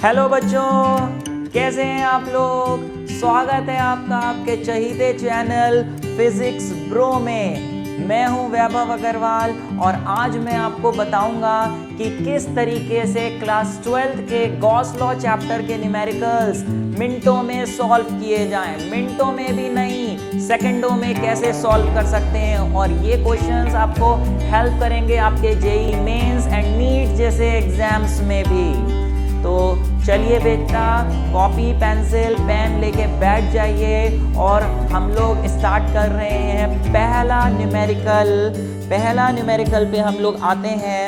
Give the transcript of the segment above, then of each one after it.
Hello बच्चों, कैसे हैं आप लोग। स्वागत है आपका आपके चहीते चैनल फिजिक्स ब्रो में। मैं हूं वैभव अग्रवाल और आज मैं आपको बताऊंगा कि किस तरीके से क्लास 12th के गॉस लॉ चैप्टर के न्यूमेरिकल्स मिनटों में सॉल्व किए जाएं। मिनटों में भी नहीं, सेकंडों में कैसे सॉल्व कर सकते हैं। और ये क्वेश्चंस आपको हेल्प करेंगे आपके जेईई मेंस एंड नीट जैसे एग्जाम्स में भी। तो चलिए बेटा, कॉपी पेंसिल पेन लेके बैठ जाइए और हम लोग स्टार्ट कर रहे हैं पहला न्यूमेरिकल पे हम लोग आते हैं।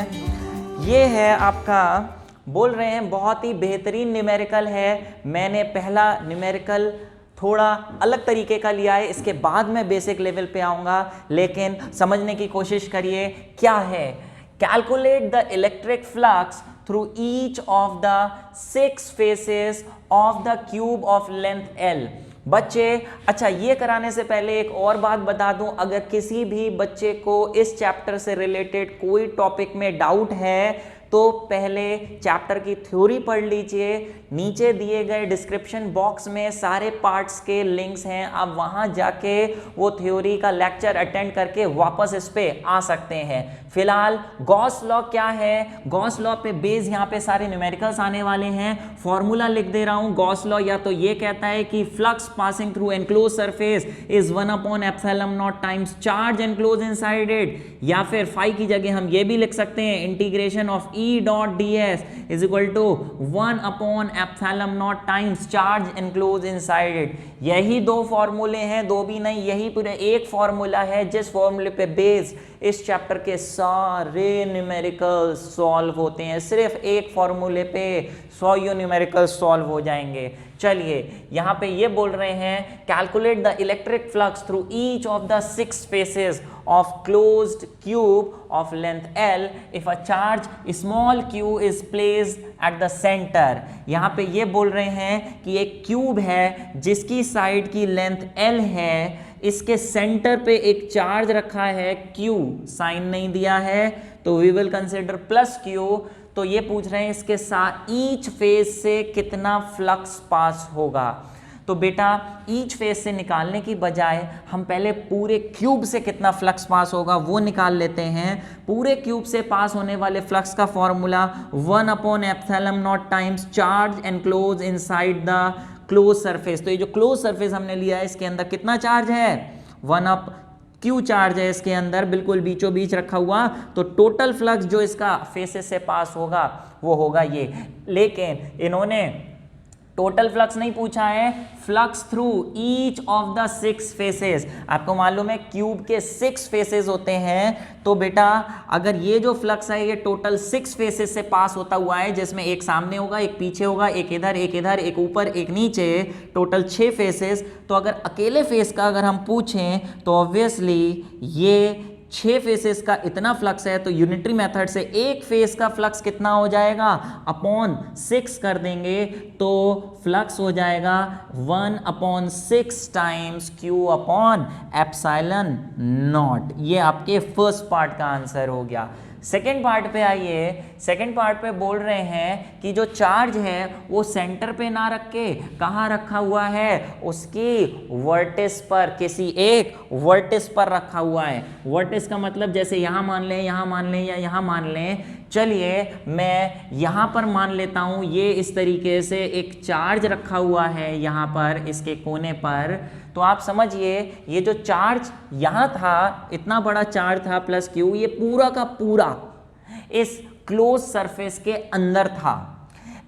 ये है आपका, बोल रहे हैं बहुत ही बेहतरीन न्यूमेरिकल है। मैंने पहला न्यूमेरिकल थोड़ा अलग तरीके का लिया है, इसके बाद मैं बेसिक लेवल पे आऊँगा, लेकिन समझने की कोशिश करिए क्या है। Calculate the electric flux through each of the 6 faces of the cube of length L। बच्चे, अच्छा ये कराने से पहले एक और बात बता दूं, अगर किसी भी बच्चे को इस चैप्टर से रिलेटेड कोई टॉपिक में डाउट है तो पहले चैप्टर की थ्योरी पढ़ लीजिए। नीचे दिए गए डिस्क्रिप्शन बॉक्स में सारे पार्ट्स के लिंक्स हैं, आप वहां जाके वो थ्योरी का लेक्चर अटेंड करके वापस इस पे आ सकते हैं। फिलहाल गॉस लॉ क्या है, गॉस लॉ पे बेस यहाँ पे सारे न्यूमेरिकल्स आने वाले हैं। फॉर्मूला लिख दे रहा हूँ। गॉस लॉ या तो ये कहता है कि flux passing through enclose surface is 1/ε0 times charge enclose inside it, या फिर फाई की जगह हम ये भी लिख सकते हैं integration of E dot ds is equal to 1/ε0 times charge enclose inside it. यही दो फॉर्मूले हैं, दो भी नहीं, यही पूरा एक फॉर्मूला है जिस फॉर्मूले पे बेस इस चैप्टर के सारे न्यूमेरिकल्स सॉल्व होते हैं। सिर्फ एक फॉर्मूले पे 100 न्यूमेरिकल्स सॉल्व हो जाएंगे। चलिए यहाँ पे ये बोल रहे हैं calculate the electric flux through each of the 6 faces of closed cube of length L if a charge small q is placed eight the centre. यहाँ पे ये बोल रहे हैं कि एक क्यूब है जिसकी साइड की लेंथ L है, इसके सेंटर पे एक चार्ज रखा है Q, साइन नहीं दिया है तो we will consider plus Q। तो ये पूछ रहे हैं इसके साथ ईच फेज से कितना फ्लक्स पास होगा। तो बेटा ईच फेज से निकालने की बजाय हम पहले पूरे क्यूब से कितना फ्लक्स पास होगा वो निकाल लेते हैं। पूरे क्यूब से पास होने वाले फ्लक्स का formula 1/ε0 times charge enclose inside the close surface. तो ये जो क्लोज सरफेस हमने लिया है इसके अंदर कितना चार्ज है, 1 क्यू चार्ज है इसके अंदर, बिल्कुल बीचों बीच रखा हुआ। तो टोटल फ्लक्स जो इसका फेसेस से पास होगा वो होगा ये। लेकिन इन्होंने टोटल फ्लक्स नहीं पूछा है, flux through each of the 6 faces. आपको मालूम है क्यूब के 6 फेसेस होते हैं, तो बेटा अगर ये जो फ्लक्स है ये टोटल 6 फेसेस से पास होता हुआ है, जिसमें एक सामने होगा, एक पीछे होगा, एक इधर, एक ऊपर, एक नीचे, टोटल 6 फेसेस। तो अगर अकेले फेस का अगर हम पूछें तो ऑब्वियसली ये 6 फेसेस का इतना फ्लक्स है, तो यूनिटरी मेथड से एक फेस का फ्लक्स कितना हो जाएगा, अपॉन 6 कर देंगे तो फ्लक्स हो जाएगा 1/6 टाइम्स Q/ε0। ये आपके फर्स्ट पार्ट का आंसर हो गया। सेकेंड पार्ट पे आइए। सेकेंड पार्ट पे बोल रहे हैं कि जो चार्ज है वो सेंटर पे ना रख के कहाँ रखा हुआ है, उसकी वर्टिस पर, किसी एक वर्टिस पर रखा हुआ है। वर्टिस का मतलब जैसे यहाँ मान लें, यहाँ मान लें या यहाँ मान लें। चलिए मैं यहाँ पर मान लेता हूँ, ये इस तरीके से एक चार्ज रखा हुआ है यहाँ पर इसके कोने पर। तो आप समझिए ये जो चार्ज यहाँ था, इतना बड़ा चार्ज था प्लस Q, ये पूरा का पूरा इस क्लोज सरफेस के अंदर था।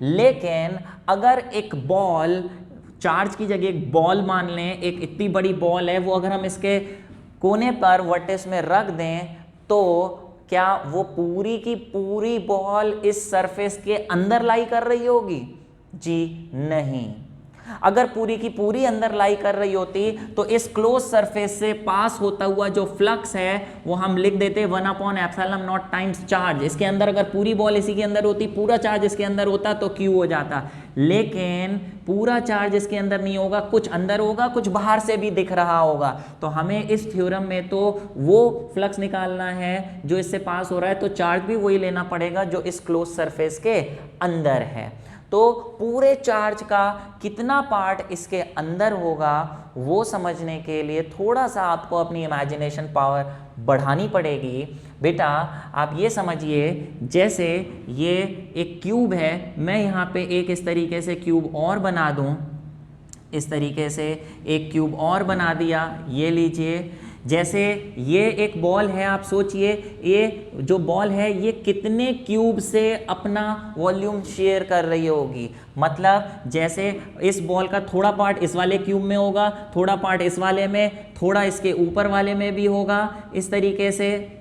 लेकिन अगर एक बॉल, चार्ज की जगह एक बॉल मान लें, एक इतनी बड़ी बॉल है, वो अगर हम इसके कोने पर वर्टेक्स में रख दें तो क्या वो पूरी की पूरी बॉल इस सरफेस के अंदर लाई कर रही होगी? जी नहीं। अगर पूरी की पूरी अंदर लाई कर रही होती तो इस क्लोज सरफेस से पास होता हुआ जो फ्लक्स है वो हम लिख देते 1/ε0 टाइम्स चार्ज। इसके अंदर अगर पूरी बॉल इसी के अंदर होती, पूरा चार्ज इसके अंदर होता तो Q हो जाता। लेकिन पूरा चार्ज इसके अंदर नहीं होगा, कुछ अंदर होगा, कुछ बाहर से भी दिख रहा होगा। तो हमें इस थ्योरम में तो वो फ्लक्स निकालना है जो इससे पास हो रहा है, तो चार्ज भी वही लेना पड़ेगा जो इस क्लोज सरफेस के अंदर है। तो पूरे चार्ज का कितना पार्ट इसके अंदर होगा वो समझने के लिए थोड़ा सा आपको अपनी इमेजिनेशन पावर बढ़ानी पड़ेगी। बेटा आप ये समझिए, जैसे ये एक क्यूब है, मैं यहाँ पे एक इस तरीके से क्यूब और बना दूँ, इस तरीके से एक क्यूब और बना दिया, ये लीजिए। जैसे ये एक बॉल है, आप सोचिए ये जो बॉल है ये कितने क्यूब से अपना वॉल्यूम शेयर कर रही होगी। मतलब जैसे इस बॉल का थोड़ा पार्ट इस वाले क्यूब में होगा, थोड़ा पार्ट इस वाले में, थोड़ा इसके ऊपर वाले में भी होगा, इस तरीके से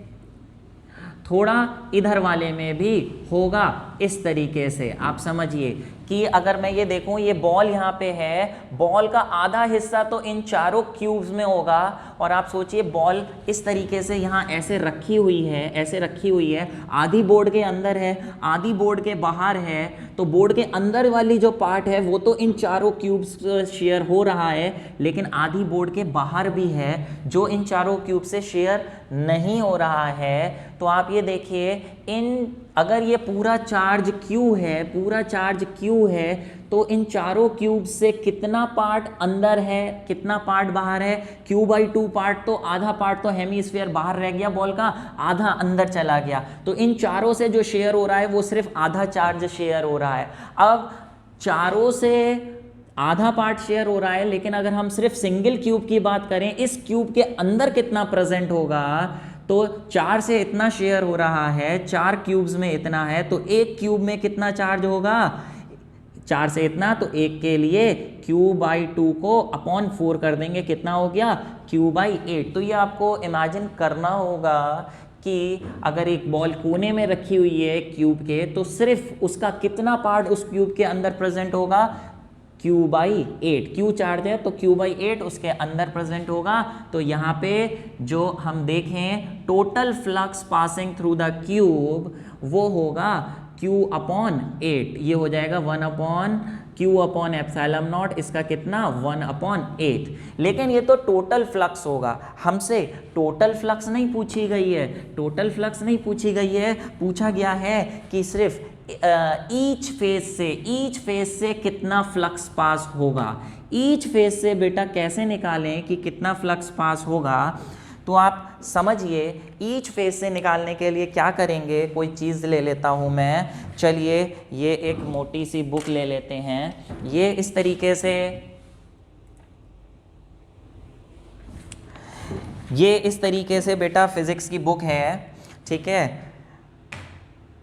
थोड़ा इधर वाले में भी होगा, इस तरीके से। आप समझिए कि अगर मैं ये देखूं, ये बॉल यहाँ पे है, बॉल का आधा हिस्सा तो इन चारों क्यूब्स में होगा, और आप सोचिए बॉल इस तरीके से यहाँ ऐसे रखी हुई है, ऐसे रखी हुई है, आधी बोर्ड के अंदर है, आधी बोर्ड के बाहर है। तो बोर्ड के अंदर वाली जो पार्ट है वो तो इन चारों क्यूब्स शेयर हो रहा है, लेकिन आधी बोर्ड के बाहर भी है जो इन चारों क्यूब से शेयर नहीं हो रहा है। तो आप ये देखिए, इन अगर ये पूरा चार्ज Q है, पूरा चार्ज Q है, तो इन चारों क्यूब से कितना पार्ट अंदर है, कितना पार्ट बाहर है? Q/2 पार्ट, तो आधा पार्ट तो हेमीस्फीयर बाहर रह गया बॉल का, आधा अंदर चला गया। तो इन चारों से जो शेयर हो रहा है वो सिर्फ आधा चार्ज शेयर हो रहा है। अब चारों से आधा पार्ट शेयर हो रहा है, लेकिन अगर हम सिर्फ सिंगल क्यूब की बात करें, इस क्यूब के अंदर कितना प्रेजेंट होगा, तो 4 से इतना शेयर हो रहा है, 4 क्यूब्स में इतना है, तो एक क्यूब में कितना चार्ज होगा? 4 से इतना, तो एक के लिए Q/2 को अपॉन 4 कर देंगे, कितना हो गया? Q/8। तो ये आपको इमेजिन करना होगा कि अगर एक बॉल कोने में रखी हुई है क्यूब के, तो सिर्फ उसका कितना पार्ट उस क्यूब के अंदर प्रेजेंट होगा? Q/8। Q चार्ज है तो Q/8 उसके अंदर प्रेजेंट होगा। तो यहाँ पे जो हम देखें total flux passing through the cube वो होगा Q/8, ये हो जाएगा 1/Q/ε0, इसका कितना? 1/8। लेकिन ये तो टोटल फ्लक्स होगा, हमसे टोटल फ्लक्स नहीं पूछी गई है, टोटल फ्लक्स नहीं पूछी गई है, पूछा गया है कि सिर्फ ईच फेज से कितना फ्लक्स पास होगा। ईच फेज से बेटा कैसे निकालें कि कितना फ्लक्स पास होगा? तो आप समझिए, ईच फेज से निकालने के लिए क्या करेंगे, कोई चीज़ ले लेता हूँ मैं, चलिए ये एक मोटी सी बुक ले लेते हैं। ये इस तरीके से, ये इस तरीके से बेटा फिजिक्स की बुक है, ठीक है।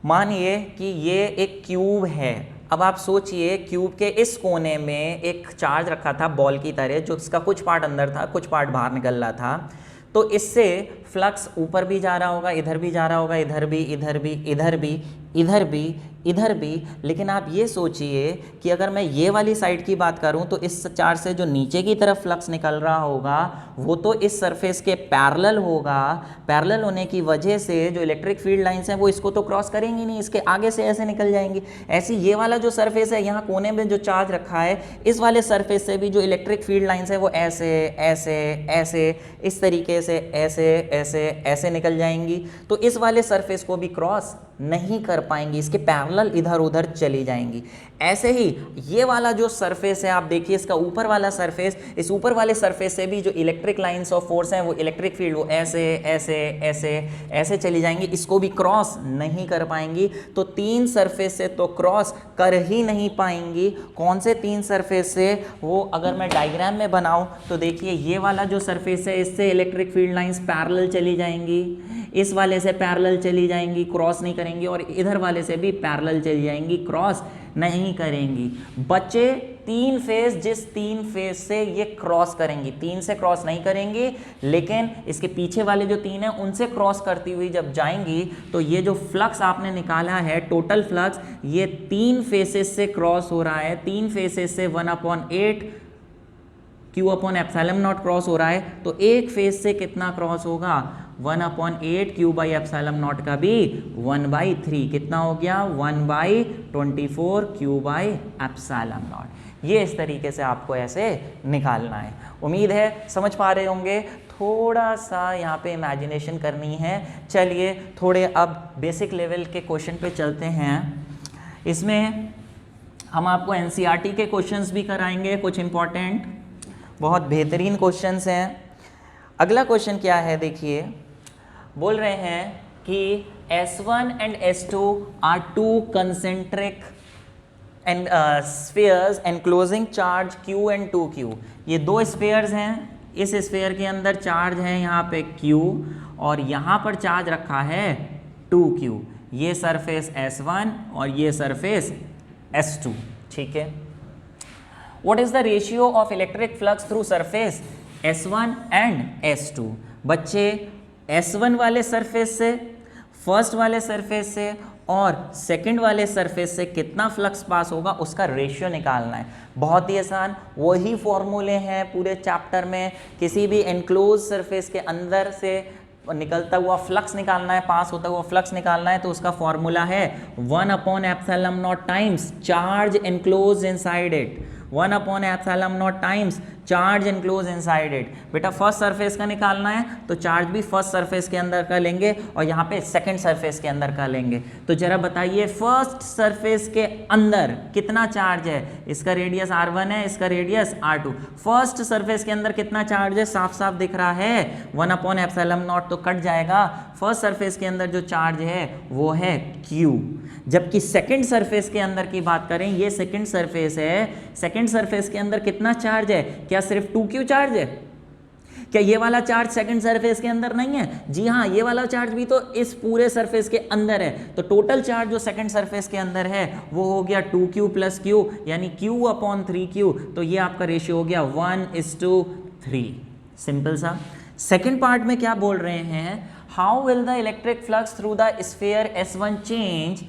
मानिए कि ये एक क्यूब है। अब आप सोचिए क्यूब के इस कोने में एक चार्ज रखा था बॉल की तरह, जो इसका कुछ पार्ट अंदर था, कुछ पार्ट बाहर निकल रहा था। तो इससे फ्लक्स ऊपर भी जा रहा होगा, इधर भी जा रहा होगा, इधर भी, इधर भी, इधर भी, इधर भी, इधर भी। लेकिन आप ये सोचिए कि अगर मैं ये वाली साइड की बात करूं, तो इस चार्ज से जो नीचे की तरफ फ्लक्स निकल रहा होगा वो तो इस सरफेस के पैरेलल होगा। पैरेलल होने की वजह से जो इलेक्ट्रिक फील्ड लाइंस हैं वो इसको तो क्रॉस करेंगी नहीं, इसके आगे से ऐसे निकल जाएंगी। ऐसी ये वाला जो सरफेस है, यहाँ कोने में जो चार्ज रखा है, इस वाले सरफेस से भी जो इलेक्ट्रिक फील्ड लाइंस है वो ऐसे ऐसे ऐसे इस तरीके से ऐसे ऐसे ऐसे निकल जाएंगी। तो इस वाले सरफेस को भी क्रॉस नहीं कर पाएंगी, इसके पैरेलल इधर उधर चली जाएंगी। ऐसे ही ये वाला जो सरफेस है, आप देखिए इसका ऊपर वाला सरफेस, इस ऊपर वाले सरफेस से भी जो इलेक्ट्रिक लाइंस ऑफ फोर्स हैं, वो इलेक्ट्रिक फील्ड, वो ऐसे ऐसे ऐसे ऐसे चली जाएंगी, इसको भी क्रॉस नहीं कर पाएंगी। तो 3 सरफेस से तो क्रॉस कर ही नहीं पाएंगी। कौन से 3 सरफेस से? वो अगर मैं डायग्राम में बनाऊं तो देखिए, ये वाला जो सरफेस है, इससे इलेक्ट्रिक फील्ड लाइंस पैरेलल चली जाएंगी, इस वाले से पैरेलल चली जाएंगी, क्रॉस नहीं करेंगी, और इधर वाले से भी पैरेलल चली जाएंगी, क्रॉस नहीं करेंगी। बचे 3 फेज, जिस 3 फेज से ये क्रॉस करेंगी, 3 से क्रॉस नहीं करेंगी, लेकिन इसके पीछे वाले जो 3 हैं उनसे क्रॉस करती हुई जब जाएंगी, तो ये जो फ्लक्स आपने निकाला है, टोटल फ्लक्स, ये 3 फेसेस से क्रॉस हो रहा है। 3 फेसेस से 1/8 Q/ε0 क्रॉस हो रहा है। तो एक फेज से कितना क्रॉस होगा? 1/8 Q/ε0 का भी 1/3, कितना हो गया? 1/24 Q/ε0। ये इस तरीके से आपको ऐसे निकालना है। उम्मीद है समझ पा रहे होंगे। थोड़ा सा यहाँ पे इमेजिनेशन करनी है। चलिए थोड़े अब बेसिक लेवल के क्वेश्चन पे चलते हैं। इसमें हम आपको एनसीईआरटी के क्वेश्चंस भी कराएंगे, कुछ इंपॉर्टेंट, बहुत बेहतरीन क्वेश्चंस हैं। अगला क्वेश्चन क्या है देखिए, बोल रहे हैं कि S1 and S2 are two concentric and spheres enclosing charge Q and 2Q। ये दो स्फीयर्स हैं, इस स्फीयर के अंदर चार्ज है यहाँ पे Q और यहाँ पर चार्ज रखा है 2Q। ये सरफेस S1 और ये सरफेस S2, ठीक है। What is the ratio of electric flux through surface S1 and S2? बच्चे S1 वाले सरफेस से, फर्स्ट वाले सरफेस से और सेकंड वाले सरफेस से कितना फ्लक्स पास होगा उसका रेशियो निकालना है। बहुत ही आसान, वही फॉर्मूले हैं पूरे चैप्टर में। किसी भी एनक्लोज सरफेस के अंदर से निकलता हुआ फ्लक्स निकालना है, पास होता हुआ फ्लक्स निकालना है, तो उसका फॉर्मूला है 1/ε0 times charge enclose inside it. 1/ε0 times charge enclose inside it. बेटा फर्स्ट सरफेस का निकालना है तो चार्ज भी फर्स्ट सरफेस के अंदर का लेंगे और यहाँ पे सेकंड सरफेस के अंदर का लेंगे। तो जरा बताइए फर्स्ट सरफेस के अंदर कितना चार्ज है? इसका रेडियस R1 है, इसका रेडियस R2। फर्स्ट सरफेस के अंदर कितना चार्ज है? साफ साफ दिख रहा है 1/ε0, तो कट जाएगा। फर्स्ट सरफेस के अंदर जो चार्ज है वो है Q। जबकि सेकंड सरफेस के अंदर की बात करें, ये सेकंड सरफेस है, सेकंड सरफेस के अंदर कितना चार्ज है? क्या सिर्फ 2Q चार्ज है? क्या ये वाला चार्ज सेकंड सरफेस के अंदर नहीं है? जी हाँ, ये वाला चार्ज भी तो इस पूरे सरफेस के अंदर है। तो टोटल चार्ज जो सेकंड सरफेस के अंदर है वो हो गया 2Q + Q, यानी Q/3Q। तो ये आपका रेशियो हो गया 1:3। सिंपल सा। सेकंड पार्ट में क्या बोल रहे हैं, how will the electric flux through the sphere S1 change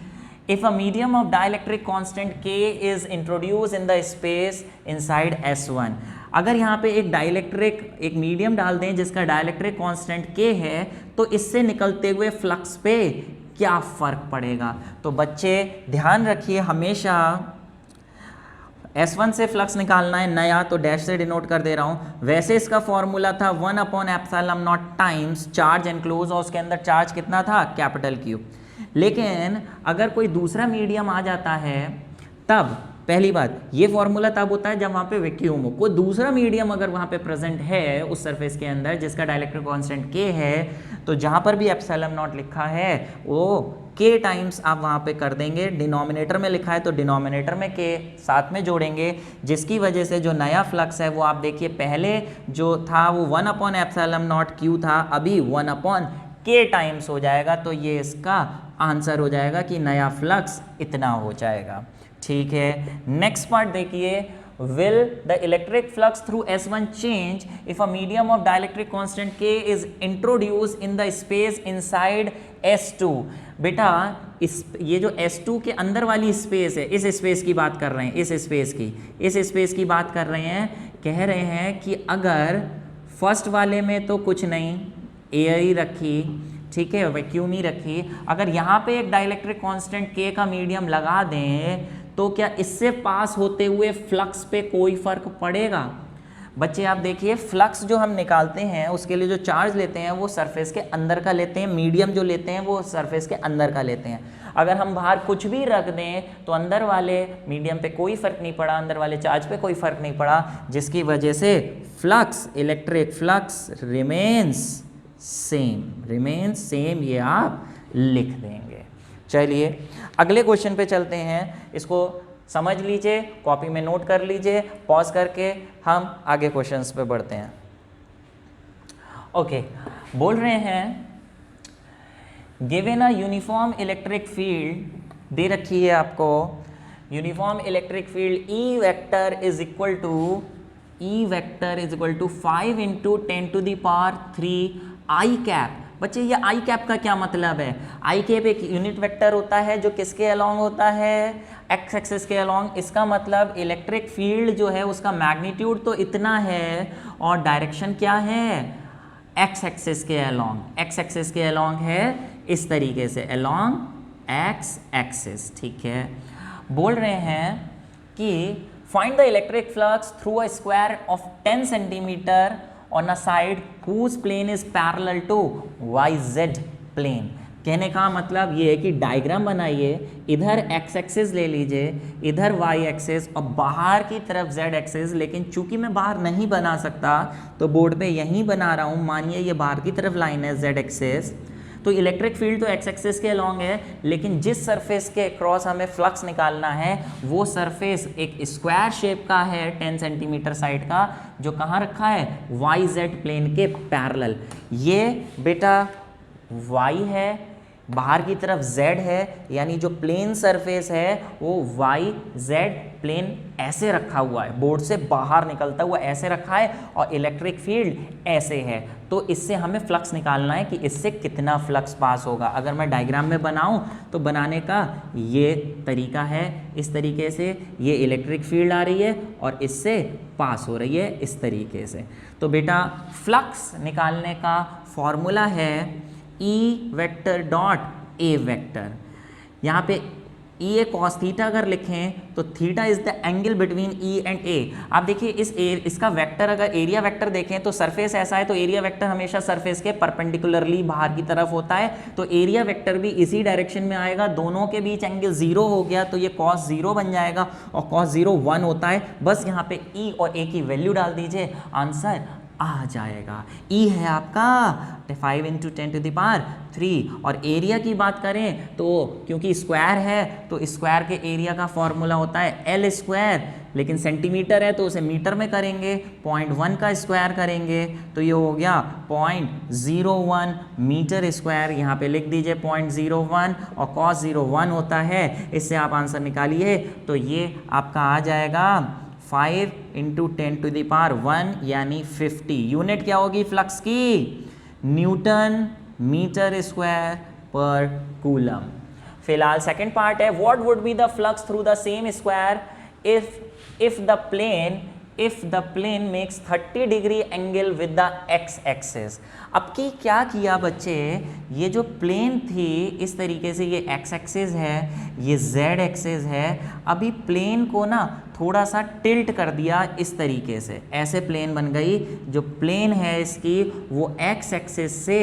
if a medium of dielectric constant K is introduced in the space inside S1। अगर यहाँ पे एक मीडियम डाल दें जिसका डाइलेक्ट्रिक कांस्टेंट K है, तो इससे निकलते हुए फ्लक्स पे क्या फर्क पड़ेगा? तो बच्चे ध्यान रखिए, हमेशा S1 से फ्लक्स निकालना है नया, तो डैश से डिनोट कर दे रहा हूँ। वैसे इसका फॉर्मूला था 1/ε0 टाइम्स चार्ज एनक्लोज, और उसके अंदर चार्ज कितना था? Q। लेकिन अगर कोई दूसरा मीडियम आ जाता है तब, पहली बात ये फॉर्मूला तब होता है जब वहाँ पे वैक्यूम हो। कोई दूसरा मीडियम अगर वहाँ पे प्रेजेंट है उस सरफेस के अंदर जिसका डाइलेक्ट्रिक कांस्टेंट K है, तो जहाँ पर भी ε0 लिखा है वो K टाइम्स आप वहाँ पे कर देंगे। डिनोमिनेटर में लिखा है तो डिनोमिनेटर में K साथ में जोड़ेंगे, जिसकी वजह से जो नया फ्लक्स है वो आप देखिए, पहले जो था वो 1/ε0 Q था, अभी 1/K टाइम्स हो जाएगा। तो ये इसका आंसर हो जाएगा कि नया फ्लक्स इतना हो जाएगा। ठीक है, नेक्स्ट पार्ट देखिए, will the electric flux through S1 change if a medium of dielectric constant K is introduced in the space inside S2। बेटा ये जो S2 के अंदर वाली स्पेस है, इस स्पेस की बात कर रहे हैं, इस स्पेस की बात कर रहे हैं। कह रहे हैं कि अगर फर्स्ट वाले में तो कुछ नहीं, एयर ही रखी, ठीक है, वैक्यूम ही रखी, अगर यहाँ पे एक डाइलेक्ट्रिक कांस्टेंट K का मीडियम लगा दें तो क्या इससे पास होते हुए फ्लक्स पे कोई फर्क पड़ेगा? बच्चे आप देखिए, फ्लक्स जो हम निकालते हैं उसके लिए जो चार्ज लेते हैं वो सरफेस के अंदर का लेते हैं, मीडियम जो लेते हैं वो सरफेस के अंदर का लेते हैं। अगर हम बाहर कुछ भी रख दें तो अंदर वाले मीडियम पे कोई फर्क नहीं पड़ा, अंदर वाले चार्ज पे कोई फर्क नहीं पड़ा, जिसकी वजह से flux, electric flux remains same, ये आप लिख देंगे। चलिए अगले क्वेश्चन पे चलते हैं, इसको समझ लीजिए, कॉपी में नोट कर लीजिए, पॉज करके हम आगे क्वेश्चंस पे बढ़ते हैं। ओके, बोल रहे हैं given a uniform electric field दे रखी है आपको, uniform electric field E vector is equal to 5 × 10⁻³ I cap. बच्चे ये आई कैप का क्या मतलब है? आई कैप एक यूनिट वेक्टर होता है जो किसके अलोंग होता है? एक्स एक्सिस के अलोंग। इसका मतलब इलेक्ट्रिक फील्ड जो है उसका मैग्नीट्यूड तो इतना है और डायरेक्शन क्या है? एक्स एक्सिस के अलोंग। एक्स एक्सिस के अलोंग है इस तरीके से, अलोंग एक्स एक्सिस। ठीक है, बोल रहे हैं कि find the electric flux through a square of 10 centimetre on a side whose plane is parallel to YZ plane। कहने का मतलब ये है कि डायग्राम बनाइए, इधर एक्स एक्सिस ले लीजिए, इधर वाई एक्सिस और बाहर की तरफ जेड एक्सिस। लेकिन चूंकि मैं बाहर नहीं बना सकता तो बोर्ड पे यहीं बना रहा हूँ। मानिए ये बाहर की तरफ लाइन है जेड एक्सिस, तो इलेक्ट्रिक फील्ड तो एक्स एक्सिस के अलॉन्ग है, लेकिन जिस सरफेस के क्रॉस हमें फ्लक्स निकालना है वो सरफेस एक स्क्वायर शेप का है 10 सेंटीमीटर साइड का, जो कहाँ रखा है, वाई जेड प्लेन के पैरेलल। ये बेटा वाई है, बाहर की तरफ z है, यानी जो प्लेन सरफेस है वो y z प्लेन ऐसे रखा हुआ है, बोर्ड से बाहर निकलता हुआ ऐसे रखा है, और इलेक्ट्रिक फील्ड ऐसे है। तो इससे हमें फ्लक्स निकालना है कि इससे कितना फ्लक्स पास होगा। अगर मैं डायग्राम में बनाऊं तो बनाने का ये तरीका है, इस तरीके से ये इलेक्ट्रिक फील्ड आ रही है और इससे पास हो रही है इस तरीके से। तो बेटा फ्लक्स निकालने का फॉर्मूला है E vector dot A vector. यहाँ पे ई ए कॉस थीटा अगर लिखें तो theta is the angle between E and A. आप देखिए इसका वेक्टर, अगर एरिया वेक्टर देखें तो सरफेस ऐसा है तो एरिया वेक्टर हमेशा सरफेस के परपेंडिकुलरली बाहर की तरफ होता है, तो एरिया वेक्टर भी इसी डायरेक्शन में आएगा। दोनों के बीच एंगल 0 हो गया तो ये कॉस 0 बन जाएगा, और कॉस 0 1 होता है। बस यहाँ पे ई और ए की वैल्यू डाल दीजिए, आंसर आ जाएगा। ई है आपका 5 × 10⁻³ और एरिया की बात करें तो क्योंकि स्क्वायर है तो स्क्वायर के एरिया का फॉर्मूला होता है L स्क्वायर, लेकिन सेंटीमीटर है तो उसे मीटर में करेंगे, 0.1 का स्क्वायर करेंगे तो ये हो गया 0.01 मीटर स्क्वायर। यहाँ पे लिख दीजिए 0.01 और cos 0 1 होता है, इससे आप आंसर निकालिए तो ये आपका आ जाएगा 5 × 10⁻1 यानी 50। यूनिट क्या होगी फ्लक्स की, न्यूटन मीटर स्क्वायर पर कूलम। फिलहाल सेकंड पार्ट है, what would be the flux through the same square if the plane makes 30 degree angle with the x axis। अब की क्या किया बच्चे, ये जो प्लेन थी इस तरीके से, ये x एक्सिस है, ये z एक्सिस है, अभी प्लेन को ना थोड़ा सा टिल्ट कर दिया इस तरीके से, ऐसे प्लेन बन गई। जो प्लेन है इसकी वो x एक्सिस से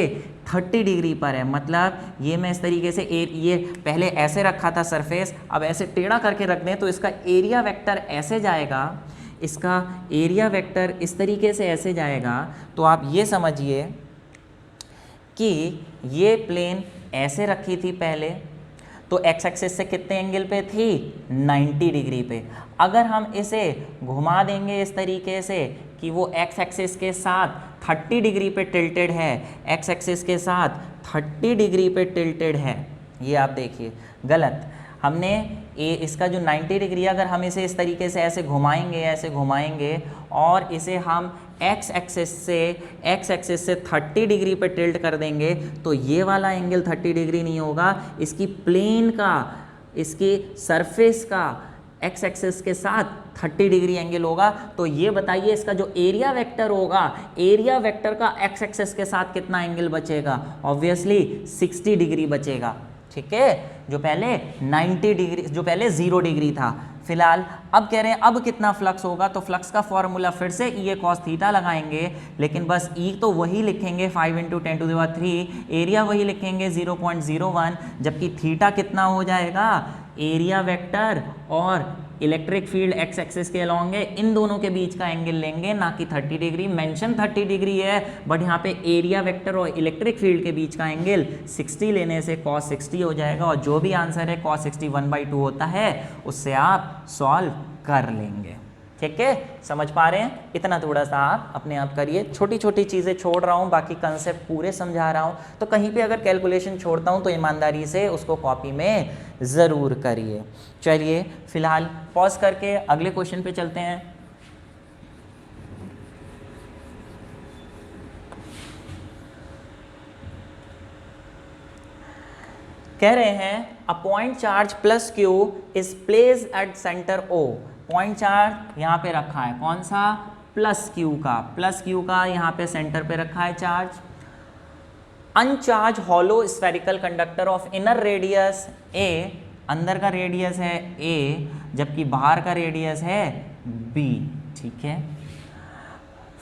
30 डिग्री पर है। मतलब ये मैं इस तरीके से ये पहले ऐसे रखा था सरफेस, अब ऐसे टेढ़ा करके रख दें तो इसका एरिया वेक्टर ऐसे जाएगा, इसका एरिया वेक्टर इस तरीके से ऐसे जाएगा। तो आप ये समझिए कि ये प्लेन ऐसे रखी थी पहले, तो x एक्सिस से कितने एंगल पे थी, 90 डिग्री पे। अगर हम इसे घुमा देंगे इस तरीके से कि वो x एक्सिस के साथ 30 डिग्री पे टिल्टेड है, x एक्सिस के साथ 30 डिग्री पे टिल्टेड है, ये आप देखिए गलत। हमने इसका जो 90 डिग्री, अगर हम इसे इस तरीके से ऐसे घुमाएंगे और इसे हम x एक्सिस से 30 डिग्री पे टिल्ट कर देंगे तो ये वाला एंगल 30 डिग्री नहीं होगा, इसकी प्लेन का, इसकी सरफेस का x एक्सिस के साथ 30 डिग्री एंगल होगा। तो ये बताइए इसका जो एरिया वेक्टर होगा, एरिया वेक्टर का x एक्सिस के साथ कितना एंगल बचेगा, ऑब्वियसली 60 डिग्री बचेगा। ठीक है, जो पहले 90 डिग्री, जो पहले 0 डिग्री था। फिलहाल अब कह रहे हैं अब कितना फ्लक्स होगा, तो फ्लक्स का फॉर्मूला फिर से ई कॉस थीटा लगाएंगे, लेकिन बस ई तो वही लिखेंगे 5 × 10⁻³, एरिया वही लिखेंगे 0.01, जबकि थीटा कितना हो जाएगा, एरिया वेक्टर और इलेक्ट्रिक फील्ड x एक्सिस के अलॉन्ग है, इन दोनों के बीच का एंगल लेंगे, ना कि 30 डिग्री। मेंशन 30 डिग्री है बट यहाँ पे एरिया वेक्टर और इलेक्ट्रिक फील्ड के बीच का एंगल 60 लेने से cos 60 हो जाएगा, और जो भी आंसर है cos 60 1/2 होता है, उससे आप सॉल्व कर लेंगे। ठीक है, समझ पा रहे हैं, इतना थोड़ा सा आप अपने आप करिए। छोटी छोटी चीज़ें छोड़ रहा हूँ, बाकी कंसेप्ट पूरे समझा रहा हूँ, तो कहीं पे अगर कैलकुलेशन छोड़ता हूँ तो ईमानदारी से उसको कॉपी में ज़रूर करिए। चलिए फिलहाल पॉज करके अगले क्वेश्चन पे चलते हैं। कह रहे हैं a point charge plus Q is placed at centre O. Point charge यहाँ पे रखा है, कौन सा, प्लस क्यू का यहाँ पे सेंटर पे रखा है charge. Uncharged hollow spherical conductor of inner radius A, अंदर का रेडियस है ए जबकि बाहर का रेडियस है बी। ठीक है,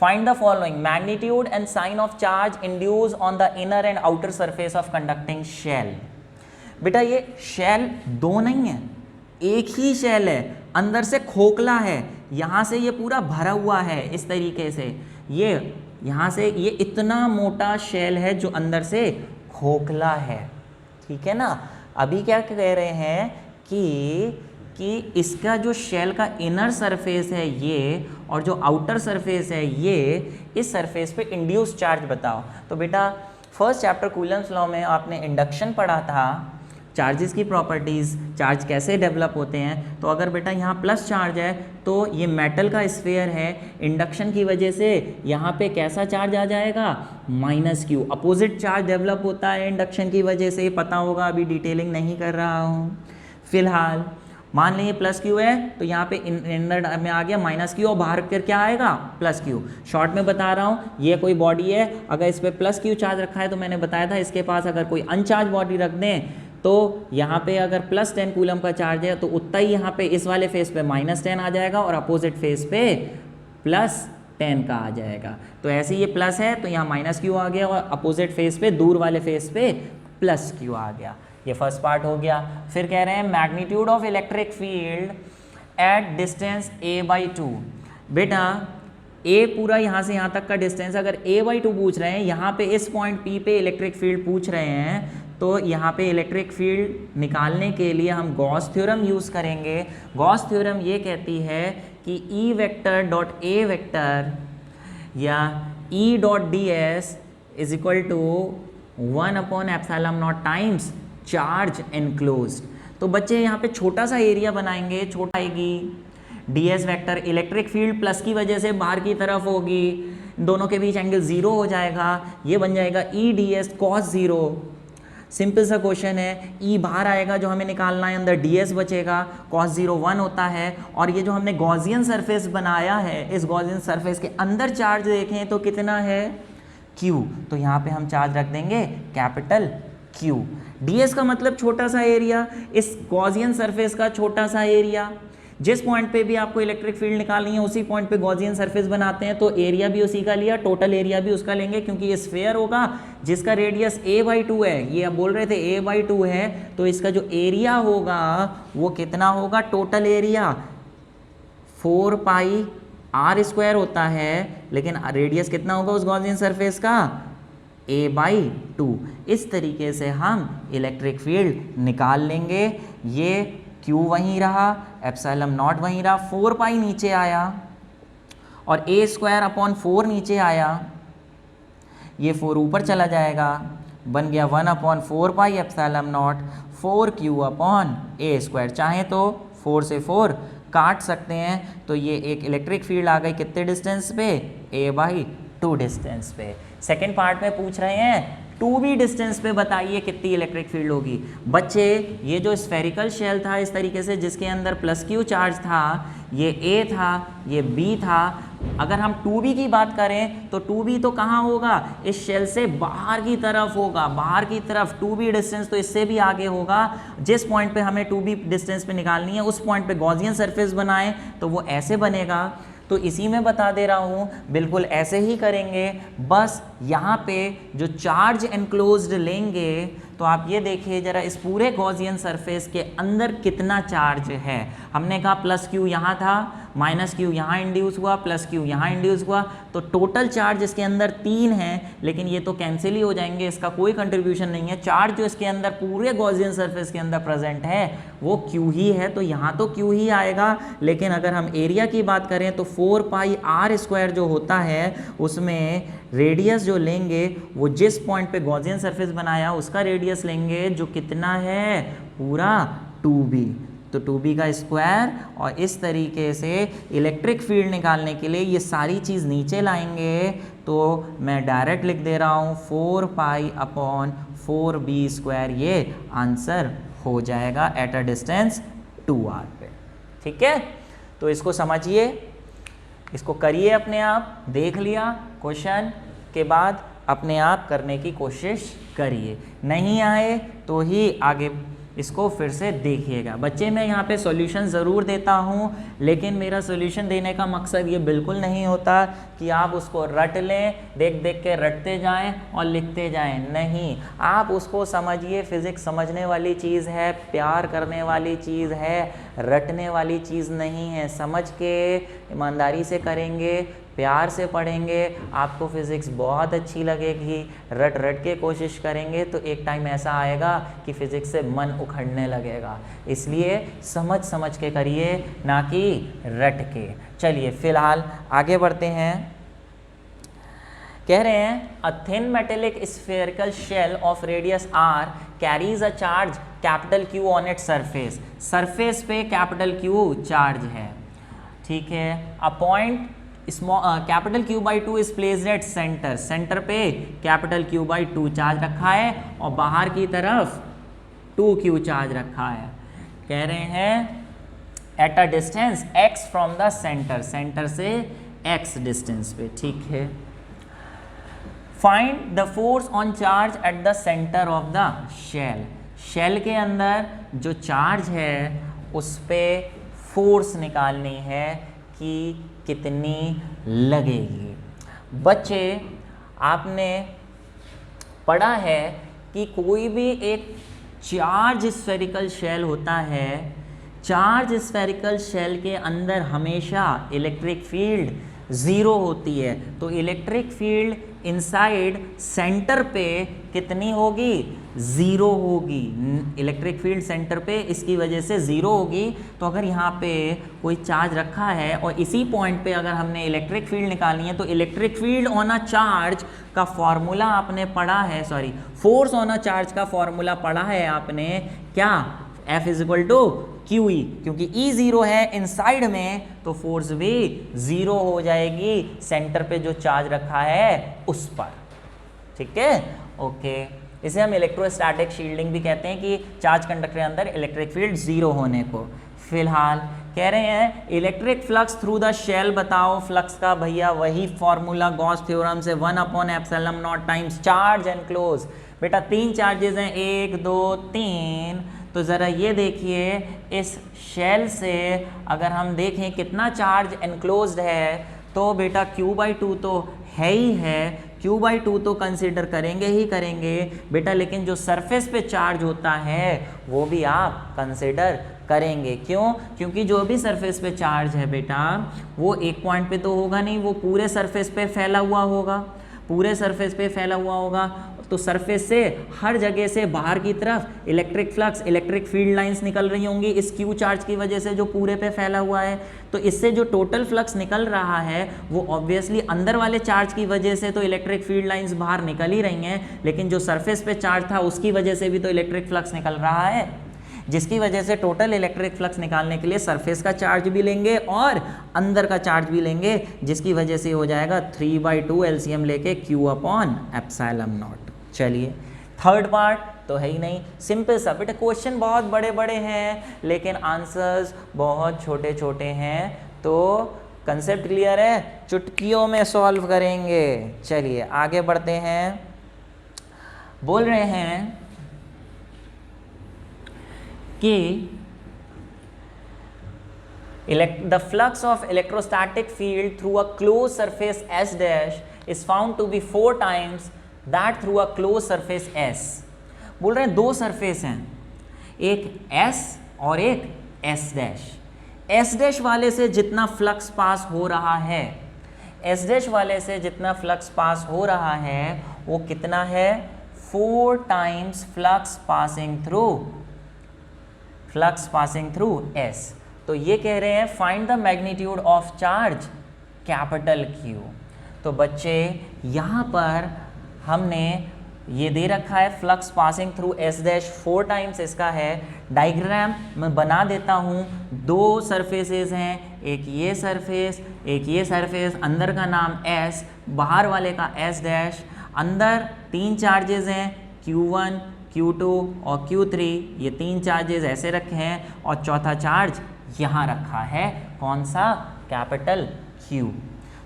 find the following magnitude and sign of charge induce on the inner and outer surface of conducting shell. बेटा ये शेल दो नहीं है, एक ही शेल है, अंदर से खोखला है, यहाँ से ये पूरा भरा हुआ है इस तरीके से, ये यहाँ से ये इतना मोटा शेल है जो अंदर से खोखला है, ठीक है ना। अभी क्या कह रहे हैं कि इसका जो शेल का इनर सरफेस है ये, और जो आउटर सरफेस है ये, इस सरफेस पे इंड्यूस चार्ज बताओ। तो बेटा फर्स्ट चैप्टर कूलम्स लॉ में आपने इंडक्शन पढ़ा था, चार्जेस की प्रॉपर्टीज़, चार्ज कैसे डेवलप होते हैं। तो अगर बेटा यहाँ प्लस चार्ज है तो ये मेटल का स्फीयर है, इंडक्शन की वजह से यहाँ पे कैसा चार्ज आ जाएगा, minus Q. Opposite charge develop होता है इंडक्शन की वजह से, पता होगा, अभी डिटेलिंग नहीं कर रहा हूँ। फिलहाल मान लीजिए प्लस क्यू है तो यहाँ पे इनर में आ गया माइनस क्यू और बाहर कर क्या आएगा, प्लस क्यू। शॉर्ट में बता रहा हूँ, ये कोई बॉडी है, अगर इस पर प्लस क्यू चार्ज रखा है तो मैंने बताया था इसके पास अगर कोई अनचार्ज बॉडी रख दें तो यहाँ पे अगर +10 कूलम का चार्ज है तो उतना ही यहाँ पे इस वाले फेस पे -10 आ जाएगा और अपोजिट फेस पे +10 का आ जाएगा। तो ऐसे ये प्लस है तो यहाँ -q आ गया और अपोजिट फेस पे, दूर वाले फेस पे +q आ गया। ये फर्स्ट पार्ट हो गया। फिर कह रहे हैं magnitude of electric field at distance a/2। बेटा a पूरा यहाँ से यहाँ तक का डिस्टेंस, अगर a/2 पूछ रहे हैं, यहाँ पे इस पॉइंट P पे इलेक्ट्रिक फील्ड पूछ रहे हैं, तो यहाँ पे इलेक्ट्रिक फील्ड निकालने के लिए हम गॉस थ्योरम यूज़ करेंगे। गॉस थ्योरम ये कहती है कि E vector dot A vector या E dot ds is equal to 1/ε0 times charge enclosed. तो बच्चे यहाँ पे छोटा सा एरिया बनाएंगे, छोटा आएगी, ds vector electric field plus की वजह से बाहर की तरफ होगी, दोनों के बीच एंगल 0 हो जाएगा, ये बन जाएगा E ds cos 0। सिंपल सा क्वेश्चन है, E बाहर आएगा जो हमें निकालना है, अंदर ds बचेगा, cos 0 1 होता है। और ये जो हमने गॉसियन सरफेस बनाया है, इस गॉसियन सरफेस के अंदर चार्ज देखें तो कितना है, Q। तो यहाँ पे हम चार्ज रख देंगे कैपिटल Q। ds का मतलब छोटा सा एरिया, इस गॉसियन सरफेस का छोटा सा एरिया। जिस पॉइंट पे भी आपको इलेक्ट्रिक फील्ड निकालनी है उसी पॉइंट पे गॉसियन सरफेस बनाते हैं, तो एरिया भी उसी का लिया, टोटल एरिया भी उसका लेंगे, क्योंकि ये स्फीयर होगा जिसका रेडियस a/2 है। ये अब बोल रहे थे a/2 है, तो इसका जो एरिया होगा वो कितना होगा, टोटल एरिया 4πr² होता है, लेकिन रेडियस कितना होगा उस गॉसियन सरफेस का, a/2। इस तरीके से हम इलेक्ट्रिक फील्ड निकाल लेंगे। ये Q वहीं रहा, ε0 वहीं रहा, 4π नीचे आया और a²/4 नीचे आया, ये 4 ऊपर चला जाएगा, बन गया 1/4πε0 4q/a²। चाहे तो 4 से 4 काट सकते हैं, तो ये एक इलेक्ट्रिक फील्ड आ गई कितने डिस्टेंस पे, a/2 डिस्टेंस पे। सेकेंड पार्ट में पूछ रहे हैं 2b डिस्टेंस पे बताइए कितनी इलेक्ट्रिक फील्ड होगी। बच्चे ये जो स्फेरिकल शेल था इस तरीके से, जिसके अंदर +q चार्ज था, ये a था, ये b था। अगर हम 2b की बात करें तो 2b तो कहाँ होगा, इस शेल से बाहर की तरफ होगा, बाहर की तरफ। 2b डिस्टेंस तो इससे भी आगे होगा। जिस पॉइंट पे हमें 2b डिस्टेंस पे निकालनी है उस पॉइंट पे गॉसियन सरफेस बनाएं तो वो ऐसे बनेगा। तो इसी में बता दे रहा हूँ, बिल्कुल ऐसे ही करेंगे। बस यहाँ पे जो चार्ज एनक्लोज्ड लेंगे, तो आप ये देखिए जरा इस पूरे गॉसियन सरफेस के अंदर कितना चार्ज है। हमने कहा +q यहाँ था, -q यहाँ इंड्यूस हुआ, +q यहाँ इंड्यूस हुआ, तो टोटल चार्ज इसके अंदर 3 है, लेकिन ये तो कैंसिल ही हो जाएंगे, इसका कोई कंट्रीब्यूशन नहीं है। चार्ज जो इसके अंदर पूरे गॉसियन सरफेस के अंदर प्रेजेंट है वो q ही है, तो यहाँ तो q ही आएगा। लेकिन अगर हम एरिया की बात करें तो 4πr² जो होता है उसमें रेडियस जो लेंगे वो जिस पॉइंट पे गॉसियन सरफेस बनाया उसका रेडियस लेंगे, जो कितना है, पूरा 2b। तो 2b का स्क्वायर, और इस तरीके से इलेक्ट्रिक फील्ड निकालने के लिए ये सारी चीज़ नीचे लाएंगे। तो मैं डायरेक्ट लिख दे रहा हूँ 4π/4b², ये आंसर हो जाएगा एट अ डिस्टेंस 2r पे। ठीक है, तो इसको समझिए, इसको करिए अपने आप। देख लिया क्वेश्चन के बाद अपने आप करने की कोशिश करिए, नहीं आए तो ही आगे इसको फिर से देखिएगा बच्चे। मैं यहाँ पे सॉल्यूशन ज़रूर देता हूँ, लेकिन मेरा सॉल्यूशन देने का मकसद ये बिल्कुल नहीं होता कि आप उसको रट लें, देख देख के रटते जाएं और लिखते जाएं। नहीं, आप उसको समझिए। फिज़िक्स समझने वाली चीज़ है, प्यार करने वाली चीज़ है, रटने वाली चीज़ नहीं है। समझ के ईमानदारी से करेंगे, प्यार से पढ़ेंगे, आपको फ़िज़िक्स बहुत अच्छी लगेगी। रट रट के कोशिश करेंगे तो एक टाइम ऐसा आएगा कि फ़िज़िक्स से मन उखड़ने लगेगा। इसलिए समझ समझ के करिए, ना कि रट के। चलिए फ़िलहाल आगे बढ़ते हैं। कह रहे हैं a thin metallic spherical shell of radius r carries a charge capital Q on its surface. Surface पे कैपिटल Q चार्ज है, ठीक है। A point capital Q by 2 is placed at centre. Centre पे कैपिटल Q बाई 2 चार्ज रखा है और बाहर की तरफ 2Q चार्ज रखा है। कह रहे हैं at a distance x from the centre, centre से x डिस्टेंस पे, ठीक है। Find the force on charge at the centre of the shell. Shell के अंदर जो चार्ज है उस पर फोर्स निकालनी है कि कितनी लगेगी। बच्चे आपने पढ़ा है कि कोई भी एक चार्ज स्फेरिकल शेल होता है, चार्ज स्फेरिकल शेल के अंदर हमेशा इलेक्ट्रिक फील्ड ज़ीरो होती है। तो इलेक्ट्रिक फील्ड इनसाइड सेंटर पे कितनी होगी? ज़ीरो होगी। इलेक्ट्रिक फील्ड सेंटर पे इसकी वजह से ज़ीरो होगी। तो अगर यहाँ पे कोई चार्ज रखा है और इसी पॉइंट पे अगर हमने इलेक्ट्रिक फील्ड निकालनी है, तो electric field on a charge का फॉर्मूला आपने पढ़ा है, sorry, force on a charge का फॉर्मूला पढ़ा है आपने, क्या? F is equal to QE, क्योंकि E ज़ीरो है इनसाइड में तो फोर्स भी ज़ीरो हो जाएगी सेंटर पे जो चार्ज रखा है उस पर, ठीक है। ओके, इसे हम इलेक्ट्रोस्टैटिक शील्डिंग भी कहते हैं कि चार्ज कंडक्टर के अंदर इलेक्ट्रिक फील्ड ज़ीरो होने को। फिलहाल कह रहे हैं electric flux through the shell बताओ। फ्लक्स का भैया वही फॉर्मूला गॉस थ्योरम से 1/ε0 टाइम्स चार्ज एनक्लोज। बेटा तीन चार्जेस हैं, 1 2 3। तो ज़रा ये देखिए, इस शेल से अगर हम देखें कितना चार्ज एनक्लोज्ड है, तो बेटा Q/2 तो है ही है, Q/2 तो कंसीडर करेंगे ही करेंगे बेटा, लेकिन जो सरफेस पे चार्ज होता है वो भी आप कंसीडर करेंगे। क्यों? क्योंकि जो भी सरफेस पे चार्ज है बेटा, वो एक पॉइंट पे तो होगा नहीं, वो पूरे सरफेस पे फैला हुआ होगा, पूरे सरफेस पे फैला हुआ होगा। तो सरफेस से हर जगह से बाहर की तरफ electric flux, electric field lines निकल रही होंगी इस Q चार्ज की वजह से जो पूरे पे फैला हुआ है। तो इससे जो टोटल फ्लक्स निकल रहा है वो ऑब्वियसली अंदर वाले चार्ज की वजह से तो इलेक्ट्रिक फील्ड लाइंस बाहर निकल ही रही हैं, लेकिन जो सरफेस पे चार्ज था उसकी वजह से भी तो इलेक्ट्रिक फ्लक्स निकल रहा है, जिसकी वजह से टोटल इलेक्ट्रिक फ्लक्स निकालने के लिए सरफेस का चार्ज भी लेंगे और अंदर का चार्ज भी लेंगे, जिसकी वजह से हो जाएगा 3/2 एलसीएम लेके Q/ε0। चलिए थर्ड पार्ट तो है ही नहीं, सिंपल सा बेटा। क्वेश्चन बहुत बड़े बड़े हैं लेकिन आंसर्स बहुत छोटे छोटे हैं, तो कंसेप्ट क्लियर है, चुटकियों में सॉल्व करेंगे। चलिए आगे बढ़ते हैं। बोल रहे हैं कि the flux of electrostatic field through a closed surface S dash is found to be 4 times that through a closed surface S। बोल रहे हैं दो सरफेस हैं, एक S और एक S डैश। S डैश वाले से जितना फ्लक्स पास हो रहा है, S डैश वाले से जितना फ्लक्स पास हो रहा है वो कितना है? 4 times flux passing through S। तो ये कह रहे हैं find the magnitude of charge capital Q। तो बच्चे यहाँ पर हमने ये दे रखा है flux passing through S dash 4 times इसका है। डायग्राम मैं बना देता हूँ, दो सरफेसेस हैं, एक ये सरफेस, अंदर का नाम S, बाहर वाले का S डैश। अंदर 3 चार्जेस हैं, Q1, Q2 और Q3, ये 3 चार्जेस ऐसे रखे हैं और चौथा चार्ज यहाँ रखा है, कौन सा? Capital Q।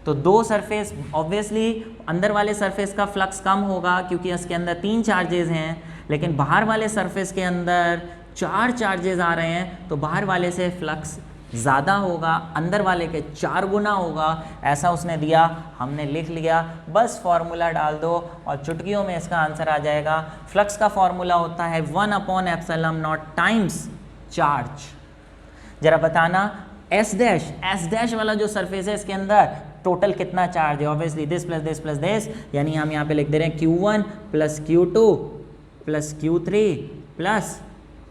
तो दो सरफेस, ऑब्वियसली अंदर वाले सरफेस का फ्लक्स कम होगा क्योंकि इसके अंदर 3 चार्जेस हैं, लेकिन बाहर वाले सरफेस के अंदर 4 चार्जेस आ रहे हैं तो बाहर वाले से फ्लक्स ज़्यादा होगा, अंदर वाले के 4 गुना होगा, ऐसा उसने दिया, हमने लिख लिया। बस फॉर्मूला डाल दो और चुटकियों में इसका आंसर आ जाएगा। फ्लक्स का फॉर्मूला होता है 1/ε0 टाइम्स चार्ज। जरा बताना एस डैश वाला जो सरफेस है इसके अंदर टोटल कितना चार्ज है? Obviously this plus this plus this, यानी हम यहाँ पे लिख दे रहे हैं Q1 plus Q2 plus Q3 plus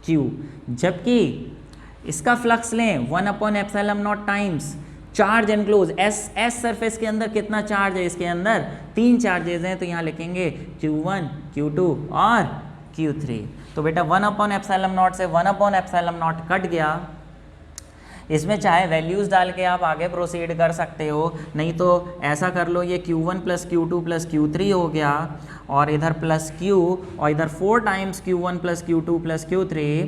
Q, जबकि इसका फ्लक्स लें 1/ε0 times charge enclose. S surface के अंदर कितना चार्ज है? इसके अंदर 3 चार्जेस हैं, तो यहाँ लिखेंगे Q1 Q2 और Q3। तो बेटा 1/ε0 से 1/ε0 कट गया। इसमें चाहे वैल्यूज़ डाल के आप आगे प्रोसीड कर सकते हो, नहीं तो ऐसा कर लो, ये Q1 plus Q2 plus Q3 हो गया और इधर प्लस Q और इधर 4 times Q1 plus Q2 plus Q3।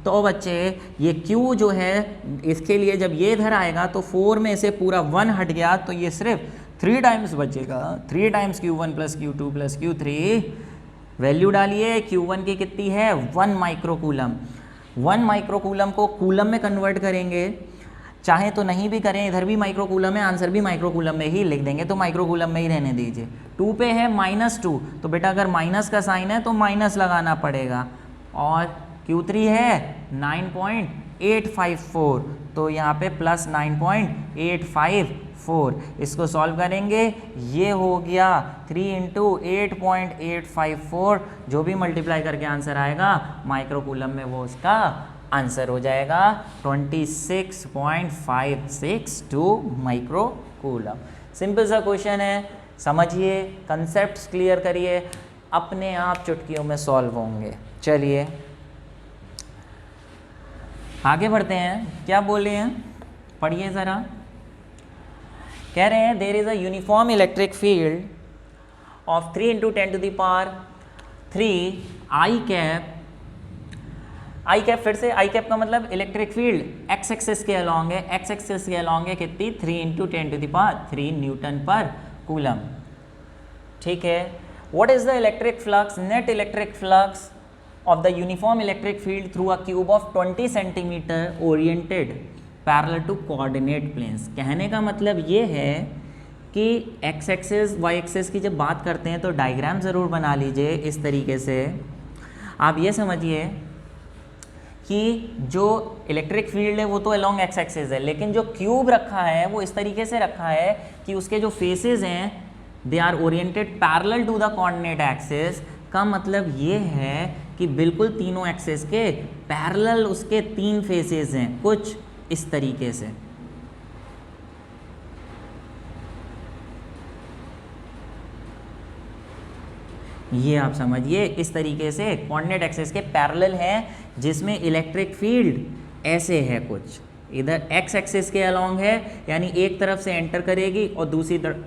तो बच्चे ये Q जो है इसके लिए जब ये इधर आएगा तो 4 में से पूरा 1 हट गया, तो ये सिर्फ 3 टाइम्स बचेगा, 3 times Q1 plus Q2 plus Q3। Value डालिए, Q1 की कितनी है? 1 माइक्रोकूलम। 1 माइक्रोकूलम को कूलम में कन्वर्ट करेंगे, चाहे तो नहीं भी करें, इधर भी माइक्रोकूलम है, आंसर भी माइक्रोकूलम में ही लिख देंगे, तो माइक्रोकूलम में ही रहने दीजिए। 2 पे है -2, तो बेटा अगर माइनस का साइन है तो माइनस लगाना पड़ेगा, और Q3 है 9.854, तो यहाँ पे प्लस 9.854, इसको सॉल्व करेंगे, ये हो गया 3 × 8.854, जो भी मल्टीप्लाई करके आंसर आएगा माइक्रोकूलम में वो उसका आंसर हो जाएगा 26.562 माइक्रोकूलम। सिंपल सा क्वेश्चन है, समझिए, कंसेप्ट्स क्लियर करिए, अपने आप चुटकियों में सॉल्व होंगे। चलिए आगे बढ़ते हैं, क्या बोल रहे हैं पढ़िए ज़रा। कह रहे हैं there is a uniform electric field of 3 × 10⁻³ I cap, फिर से आई कैप का मतलब इलेक्ट्रिक फील्ड एक्स एक्सिस के अलॉन्ग है, एक्स एक्सिस के अलॉन्ग है कितनी? 3 × 10⁻³ न्यूटन पर कूलम। ठीक है, what is the electric flux, net electric flux of the uniform electric field through a cube of 20 centimeter oriented parallel to coordinate planes। कहने का मतलब ये है कि x एक्सिस y एक्सिस की जब बात करते हैं तो डायग्राम ज़रूर बना लीजिए इस तरीके से। आप ये समझिए कि जो इलेक्ट्रिक फील्ड है वो तो अलोंग x एक्सिस है, लेकिन जो क्यूब रखा है वो इस तरीके से रखा है कि उसके जो फेसेस हैं they are oriented parallel to the coordinate axis. का मतलब ये है कि बिल्कुल तीनों एक्सिस के पैरेलल उसके 3 फेसेस हैं, कुछ इस तरीके से। ये आप समझिए, इस तरीके से कोऑर्डिनेट एक्सिस के पैरेलल है, जिसमें इलेक्ट्रिक फील्ड ऐसे है कुछ, इधर एक्स एक्सिस के अलोंग है, यानी एक तरफ से एंटर करेगी और दूसरी तरफ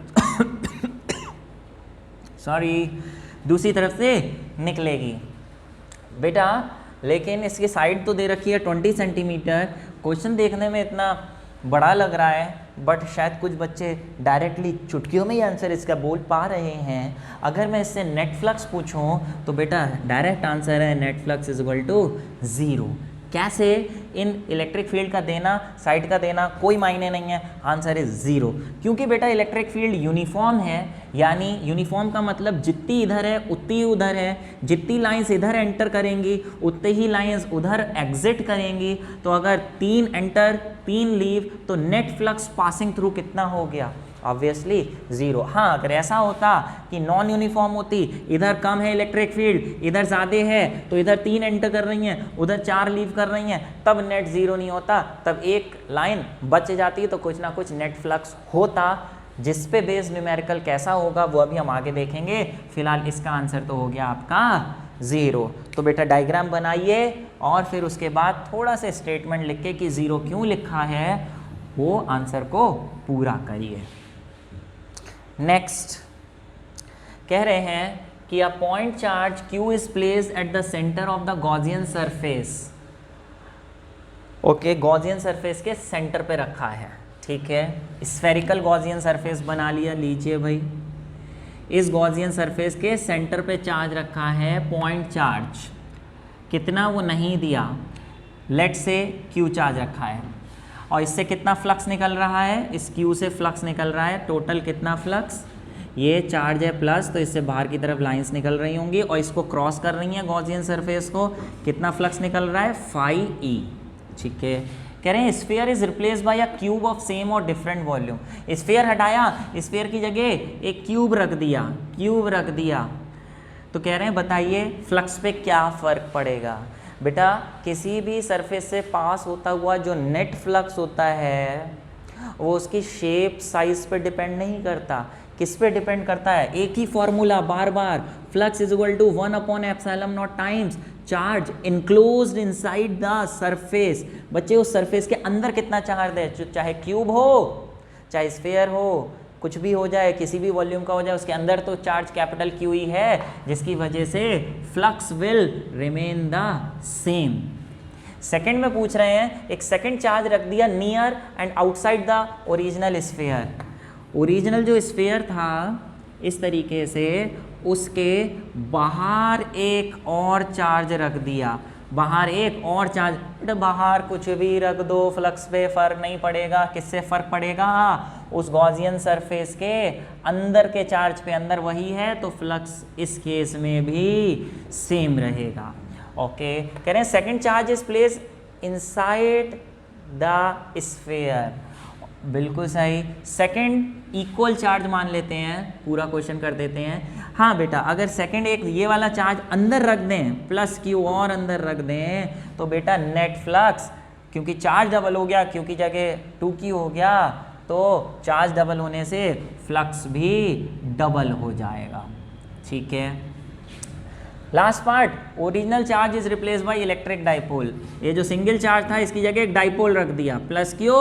दूसरी तरफ से निकलेगी बेटा। लेकिन इसकी साइड तो दे रखी है 20 सेंटीमीटर। क्वेश्चन देखने में इतना बड़ा लग रहा है, बट शायद कुछ बच्चे डायरेक्टली चुटकियों में ही आंसर इसका बोल पा रहे हैं। अगर मैं इससे नेट फ्लक्स पूछूं तो बेटा डायरेक्ट आंसर है net flux is equal to 0। कैसे? इन इलेक्ट्रिक फील्ड का देना, साइड का देना कोई मायने नहीं है, आंसर इज 0। क्योंकि बेटा इलेक्ट्रिक फील्ड यूनिफॉर्म है, यानी यूनिफॉर्म का मतलब जितनी इधर है उतनी उधर है, जितनी लाइंस इधर एंटर करेंगी उतनी ही लाइंस उधर एग्जिट करेंगी। तो अगर 3 एंटर 3 लीव तो नेट फ्लक्स पासिंग थ्रू कितना हो गया? ऑब्वियसली 0। हाँ, अगर ऐसा होता कि नॉन यूनिफॉर्म होती, इधर कम है इलेक्ट्रिक फील्ड, इधर ज़्यादा है, तो इधर 3 एंटर कर रही हैं, उधर 4 लीव कर रही हैं, तब नेट 0 नहीं होता, तब एक लाइन बच जाती, तो कुछ ना कुछ नेट फ्लक्स होता, जिस पे बेस्ड न्यूमेरिकल कैसा होगा वो अभी हम आगे देखेंगे। फिलहाल इसका आंसर तो हो गया आपका 0। तो बेटा डायग्राम बनाइए और फिर उसके बाद थोड़ा सा स्टेटमेंट लिख के कि 0 क्यों लिखा है वो आंसर को पूरा करिए। नेक्स्ट कह रहे हैं कि अ point charge Q is placed eight the centre of the Gaussian surface. Okay, Gaussian surface के सेंटर पे रखा है, ठीक है। स्फेरिकल गॉसियन सरफेस बना लिया, लीजिए भाई। इस गॉसियन सरफेस के सेंटर पे चार्ज रखा है, पॉइंट चार्ज कितना वो नहीं दिया, लेट से Q चार्ज रखा है और इससे कितना फ्लक्स निकल रहा है, इस Q से फ्लक्स निकल रहा है, टोटल कितना फ्लक्स, ये चार्ज है प्लस तो इससे बाहर की तरफ लाइंस निकल रही होंगी और इसको क्रॉस कर रही हैं गॉसियन सरफेस को, कितना फ्लक्स निकल रहा है, फाई ई। ठीक है, कह रहे हैं sphere is replace by a cube of same और डिफरेंट वॉल्यूम। स्फीयर हटाया, स्फीयर की जगह एक क्यूब रख दिया, तो कह रहे हैं बताइए फ्लक्स पे क्या फ़र्क पड़ेगा। बेटा किसी भी सरफेस से पास होता हुआ जो नेट फ्लक्स होता है वो उसकी शेप साइज पे डिपेंड नहीं करता, किस पे डिपेंड करता है, एक ही फॉर्मूला बार बार, flux is equal to 1/ε0 times charge enclosed inside the surface. बच्चे उस सरफेस के अंदर कितना चार्ज है, चाहे क्यूब हो चाहे स्फीयर हो, कुछ भी हो जाए, किसी भी वॉल्यूम का हो जाए, उसके अंदर तो चार्ज कैपिटल क्यू ही है, जिसकी वजह से flux will remain the same. Second में पूछ रहे हैं एक सेकंड चार्ज रख दिया near and outside the original sphere. Original जो स्फीयर था इस तरीके से उसके बाहर एक और चार्ज रख दिया, बाहर एक और चार्ज, बेटा बाहर कुछ भी रख दो फ्लक्स पे फर्क नहीं पड़ेगा, किससे फर्क पड़ेगा, उस गॉसियन सरफेस के अंदर के चार्ज पे, अंदर वही है तो फ्लक्स इस केस में भी सेम रहेगा। ओके, कह रहे हैं second charge is place inside the sphere, बिल्कुल सही। सेकंड इक्वल चार्ज मान लेते हैं, पूरा क्वेश्चन कर देते हैं। हाँ बेटा अगर सेकंड एक ये वाला चार्ज अंदर रख दें प्लस क्यू और अंदर रख दें तो बेटा नेट फ्लक्स, क्योंकि चार्ज डबल हो गया, क्यू की जगह 2Q हो गया तो चार्ज डबल होने से फ्लक्स भी डबल हो जाएगा। ठीक है, last part, original charge is replace by electric dipole. ये जो सिंगल चार्ज था इसकी जगह एक डाइपोल रख दिया, प्लस क्यू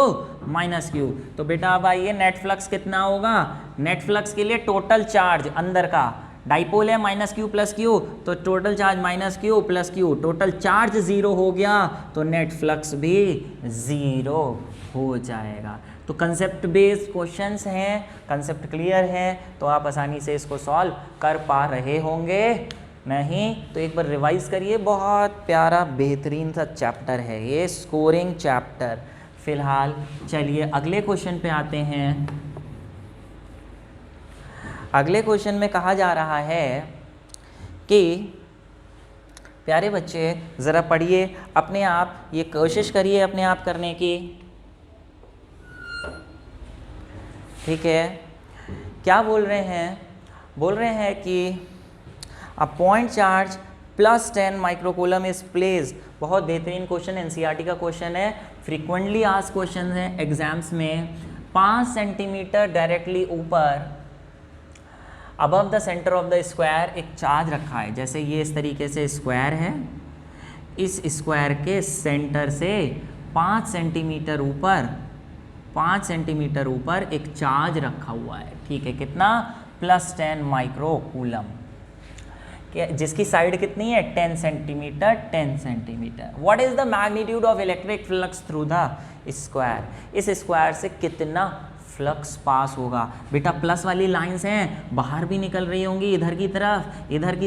माइनस क्यू, तो बेटा अब आइए नेट फ्लक्स कितना होगा, नेट फ्लक्स के लिए टोटल चार्ज अंदर का, डाइपोल है माइनस क्यू प्लस क्यू तो total charge minus Q plus Q, total charge zero हो गया तो नेट फ्लक्स भी जीरो हो जाएगा। तो कंसेप्ट बेस्ड क्वेश्चंस हैं, कंसेप्ट क्लियर है तो आप आसानी से इसको सॉल्व कर पा रहे होंगे, नहीं तो एक बार रिवाइज करिए, बहुत प्यारा बेहतरीन सा चैप्टर है ये, स्कोरिंग चैप्टर। फिलहाल चलिए अगले क्वेश्चन पे आते हैं। अगले क्वेश्चन में कहा जा रहा है कि प्यारे बच्चे ज़रा पढ़िए अपने आप, ये कोशिश करिए अपने आप करने की। ठीक है, क्या बोल रहे हैं, बोल रहे हैं कि अ point charge plus 10 microcoulomb is placed, बहुत बेहतरीन क्वेश्चन, एनसीईआरटी का क्वेश्चन है, फ्रीक्वेंटली आस्क्ड क्वेश्चन है एग्जाम्स में। 5 सेंटीमीटर डायरेक्टली ऊपर above the centre of the square एक चार्ज रखा है, जैसे ये इस तरीके से स्क्वायर है, इस स्क्वायर के सेंटर से 5 सेंटीमीटर ऊपर, 5 सेंटीमीटर ऊपर एक चार्ज रखा हुआ है। ठीक है, कितना, प्लस 10 माइक्रोकूलम, जिसकी साइड कितनी है 10 centimetre 10 centimetre. What is the magnitude of electric flux through the square, इस स्क्वायर से कितना फ्लक्स पास होगा। बेटा प्लस वाली लाइंस हैं बाहर भी निकल रही होंगी इधर की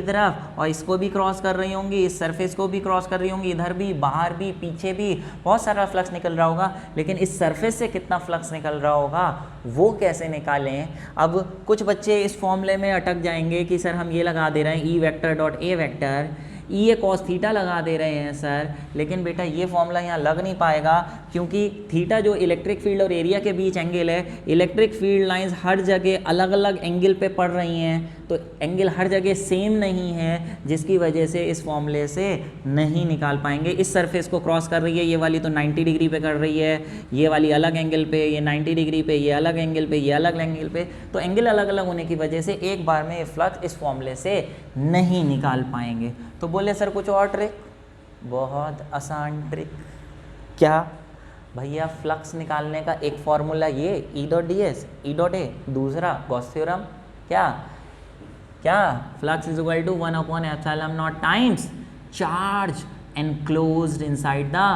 तरफ, और इसको भी क्रॉस कर रही होंगी, इस सरफेस को भी क्रॉस कर रही होंगी, इधर भी, बाहर भी, पीछे भी, बहुत सारा फ्लक्स निकल रहा होगा, लेकिन इस सरफेस से कितना फ्लक्स निकल रहा होगा वो कैसे निकालें। अब कुछ बच्चे इस फॉर्मूले में अटक जाएंगे कि सर हम ये लगा दे रहे हैं E vector dot A vector, E A cos theta लगा दे रहे हैं सर, लेकिन बेटा ये फॉर्मूला यहाँ लग नहीं पाएगा, क्योंकि थीटा जो इलेक्ट्रिक फील्ड और एरिया के बीच एंगल है, इलेक्ट्रिक फील्ड लाइंस हर जगह अलग अलग एंगल पे पड़ रही हैं, तो एंगल हर जगह सेम नहीं है, जिसकी वजह से इस फॉर्मूले से नहीं निकाल पाएंगे। इस सरफेस को क्रॉस कर रही है ये वाली तो 90 डिग्री पे कर रही है, ये वाली अलग एंगल पे, ये 90 डिग्री पे, ये अलग एंगल पे, ये अलग एंगल पे, तो एंगल अलग अलग होने की वजह से एक बार में ये फ्लक्स इस फॉर्मूले से नहीं निकाल पाएंगे। तो बोले सर कुछ और ट्रिक, बहुत आसान ट्रिक, क्या भैया, फ्लक्स निकालने का एक फॉर्मूला ये E dot D S E dot A, दूसरा गॉस थ्योरम, क्या flux is equal to 1/ε0 times charge enclosed inside the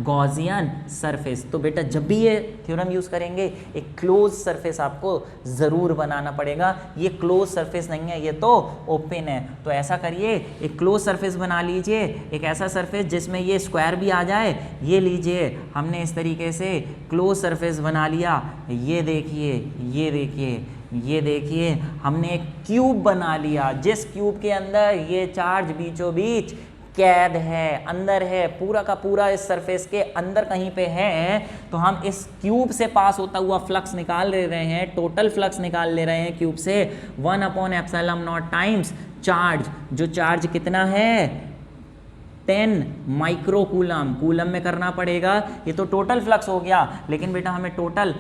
Gaussian surface। तो बेटा जब भी ये थ्योरम यूज करेंगे एक क्लोज सरफेस आपको जरूर बनाना पड़ेगा। ये क्लोज सरफेस नहीं है, ये तो ओपन है। तो ऐसा करिए, एक क्लोज सरफेस बना लीजिए, एक ऐसा सरफेस जिसमें ये स्क्वायर भी आ जाए। ये लीजिए, हमने इस तरीके से क्लोज सरफेस बना लिया। ये देखिए, ये देखिए, ये देखिए, हमने एक क्यूब बना लिया जिस क्यूब के अंदर ये चार्ज बीचों बीच कैद है, अंदर है, पूरा का पूरा इस सरफेस के अंदर कहीं पे है। तो हम इस क्यूब से पास होता हुआ फ्लक्स निकाल ले रहे हैं, टोटल फ्लक्स निकाल ले रहे हैं क्यूब से 1/ε0 टाइम्स चार्ज। जो चार्ज कितना है 10 माइक्रो कूलम, कूलम में करना पड़ेगा। ये तो टोटल फ्लक्स हो गया, लेकिन बेटा हमें टोटल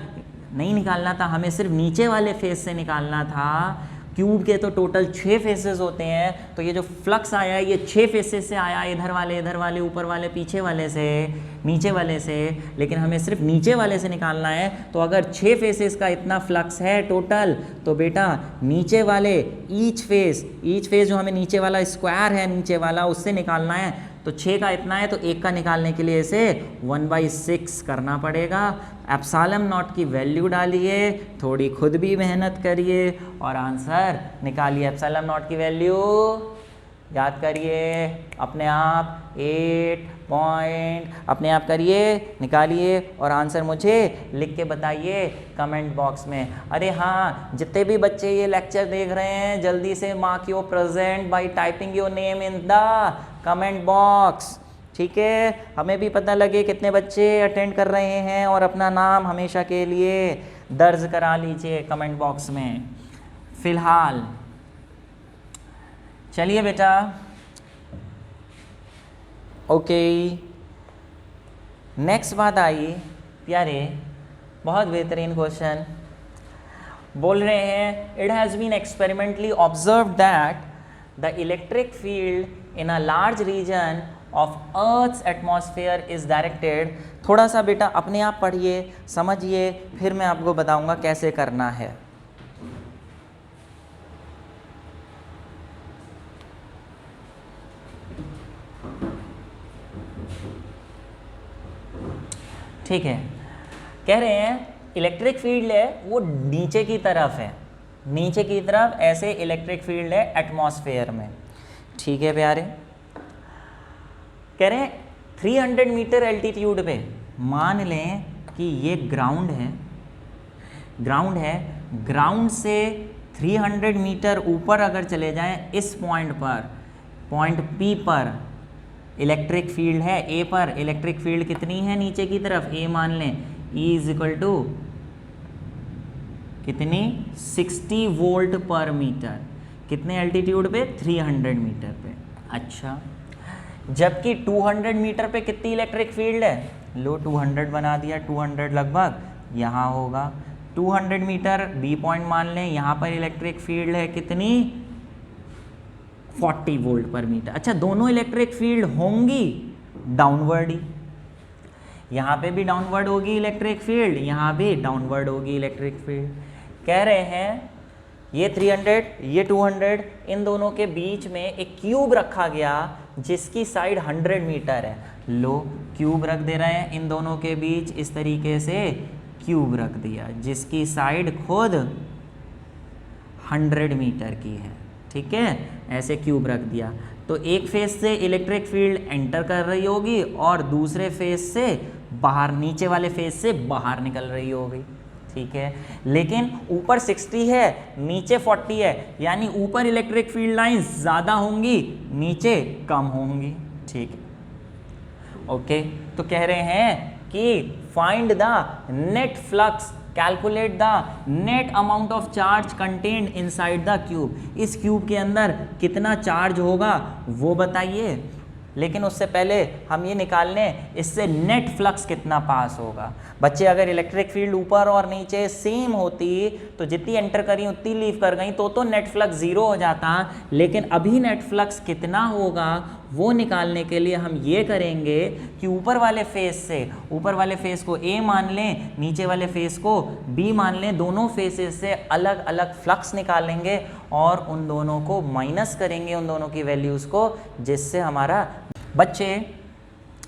नहीं निकालना था, हमें सिर्फ नीचे वाले फेस से निकालना था। क्यूब के तो टोटल 6 फेसेस होते हैं, तो ये जो फ्लक्स आया है ये 6 फेसेस से आया, इधर वाले, ऊपर वाले, पीछे वाले से, नीचे वाले से। लेकिन हमें सिर्फ नीचे वाले से निकालना है। तो अगर 6 फेसेस का इतना फ्लक्स है टोटल, तो बेटा नीचे वाले ईच फेस जो हमें नीचे वाला स्क्वायर है नीचे वाला, उससे निकालना है। तो 6 का इतना है, तो 1 का निकालने के लिए इसे 1/6 करना पड़ेगा। ε0 की वैल्यू डालिए, थोड़ी खुद भी मेहनत करिए और आंसर निकालिए। ε0 की वैल्यू याद करिए अपने आप, 8 पॉइंट अपने आप करिए, निकालिए और आंसर मुझे लिख के बताइए कमेंट बॉक्स में। अरे हाँ, जितने भी बच्चे ये लेक्चर देख रहे हैं जल्दी से mark your present by typing your name in the comment box. ठीक है, हमें भी पता लगे कितने बच्चे अटेंड कर रहे हैं और अपना नाम हमेशा के लिए दर्ज करा लीजिए कमेंट बॉक्स में। फिलहाल चलिए बेटा, ओके, नेक्स्ट बात आई प्यारे, बहुत बेहतरीन क्वेश्चन। बोल रहे हैं it has been experimentally observe that the electric field in a large region of earth's atmosphere is directed. थोड़ा सा बेटा अपने आप पढ़िए, समझिए, फिर मैं आपको बताऊंगा कैसे करना है। ठीक है, कह रहे हैं इलेक्ट्रिक फील्ड है वो नीचे की तरफ है, नीचे की तरफ ऐसे इलेक्ट्रिक फील्ड है एटमॉस्फेयर में। ठीक है प्यारे, कह रहे हैं 300 मीटर एल्टीट्यूड पे, मान लें कि ये ग्राउंड है, ग्राउंड से 300 मीटर ऊपर अगर चले जाएं, इस पॉइंट पर, पॉइंट P पर इलेक्ट्रिक फील्ड है, A पर इलेक्ट्रिक फील्ड कितनी है नीचे की तरफ, A मान लें, E = कितनी 60 वोल्ट पर मीटर, कितने एल्टीट्यूड पे 300 मीटर पे। अच्छा, जबकि 200 मीटर पे कितनी इलेक्ट्रिक फील्ड है, लो 200 बना दिया, 200 लगभग यहाँ होगा। 200 मीटर B पॉइंट मान लें, यहाँ पर इलेक्ट्रिक फील्ड है कितनी 40 वोल्ट पर मीटर। अच्छा, दोनों इलेक्ट्रिक फील्ड होंगी डाउनवर्ड ही, यहाँ पे भी डाउनवर्ड होगी इलेक्ट्रिक फील्ड, यहाँ भी डाउनवर्ड होगी इलेक्ट्रिक फील्ड। कह रहे हैं ये 300 ये 200, इन दोनों के बीच में एक क्यूब रखा गया जिसकी साइड 100 मीटर है। लो क्यूब रख दे रहे हैं इन दोनों के बीच, इस तरीके से क्यूब रख दिया जिसकी साइड खुद 100 मीटर की है। ठीक है, ऐसे क्यूब रख दिया। तो एक फेस से इलेक्ट्रिक फील्ड एंटर कर रही होगी और दूसरे फेस से बाहर, नीचे वाले फेस से बाहर निकल रही होगी। ठीक है, लेकिन ऊपर 60 है, नीचे 40 है, यानी ऊपर इलेक्ट्रिक फील्ड लाइंस ज़्यादा होंगी, नीचे कम होंगी। ठीक है, ओके, तो कह रहे हैं कि find the net flux, calculate the net amount of charge contained inside the cube. इस क्यूब के अंदर कितना चार्ज होगा वो बताइए। लेकिन उससे पहले हम ये निकाल लें इससे नेट फ्लक्स कितना पास होगा। बच्चे अगर इलेक्ट्रिक फील्ड ऊपर और नीचे सेम होती तो जितनी एंटर करी उतनी लीव कर गई तो नेट फ्लक्स 0 हो जाता। लेकिन अभी नेट फ्लक्स कितना होगा वो निकालने के लिए हम ये करेंगे कि ऊपर वाले फेस को A मान लें, नीचे वाले फेस को B मान लें, दोनों फेसेस से अलग अलग फ्लक्स निकालेंगे और उन दोनों को माइनस करेंगे, उन दोनों की वैल्यूज़ को, जिससे हमारा बच्चे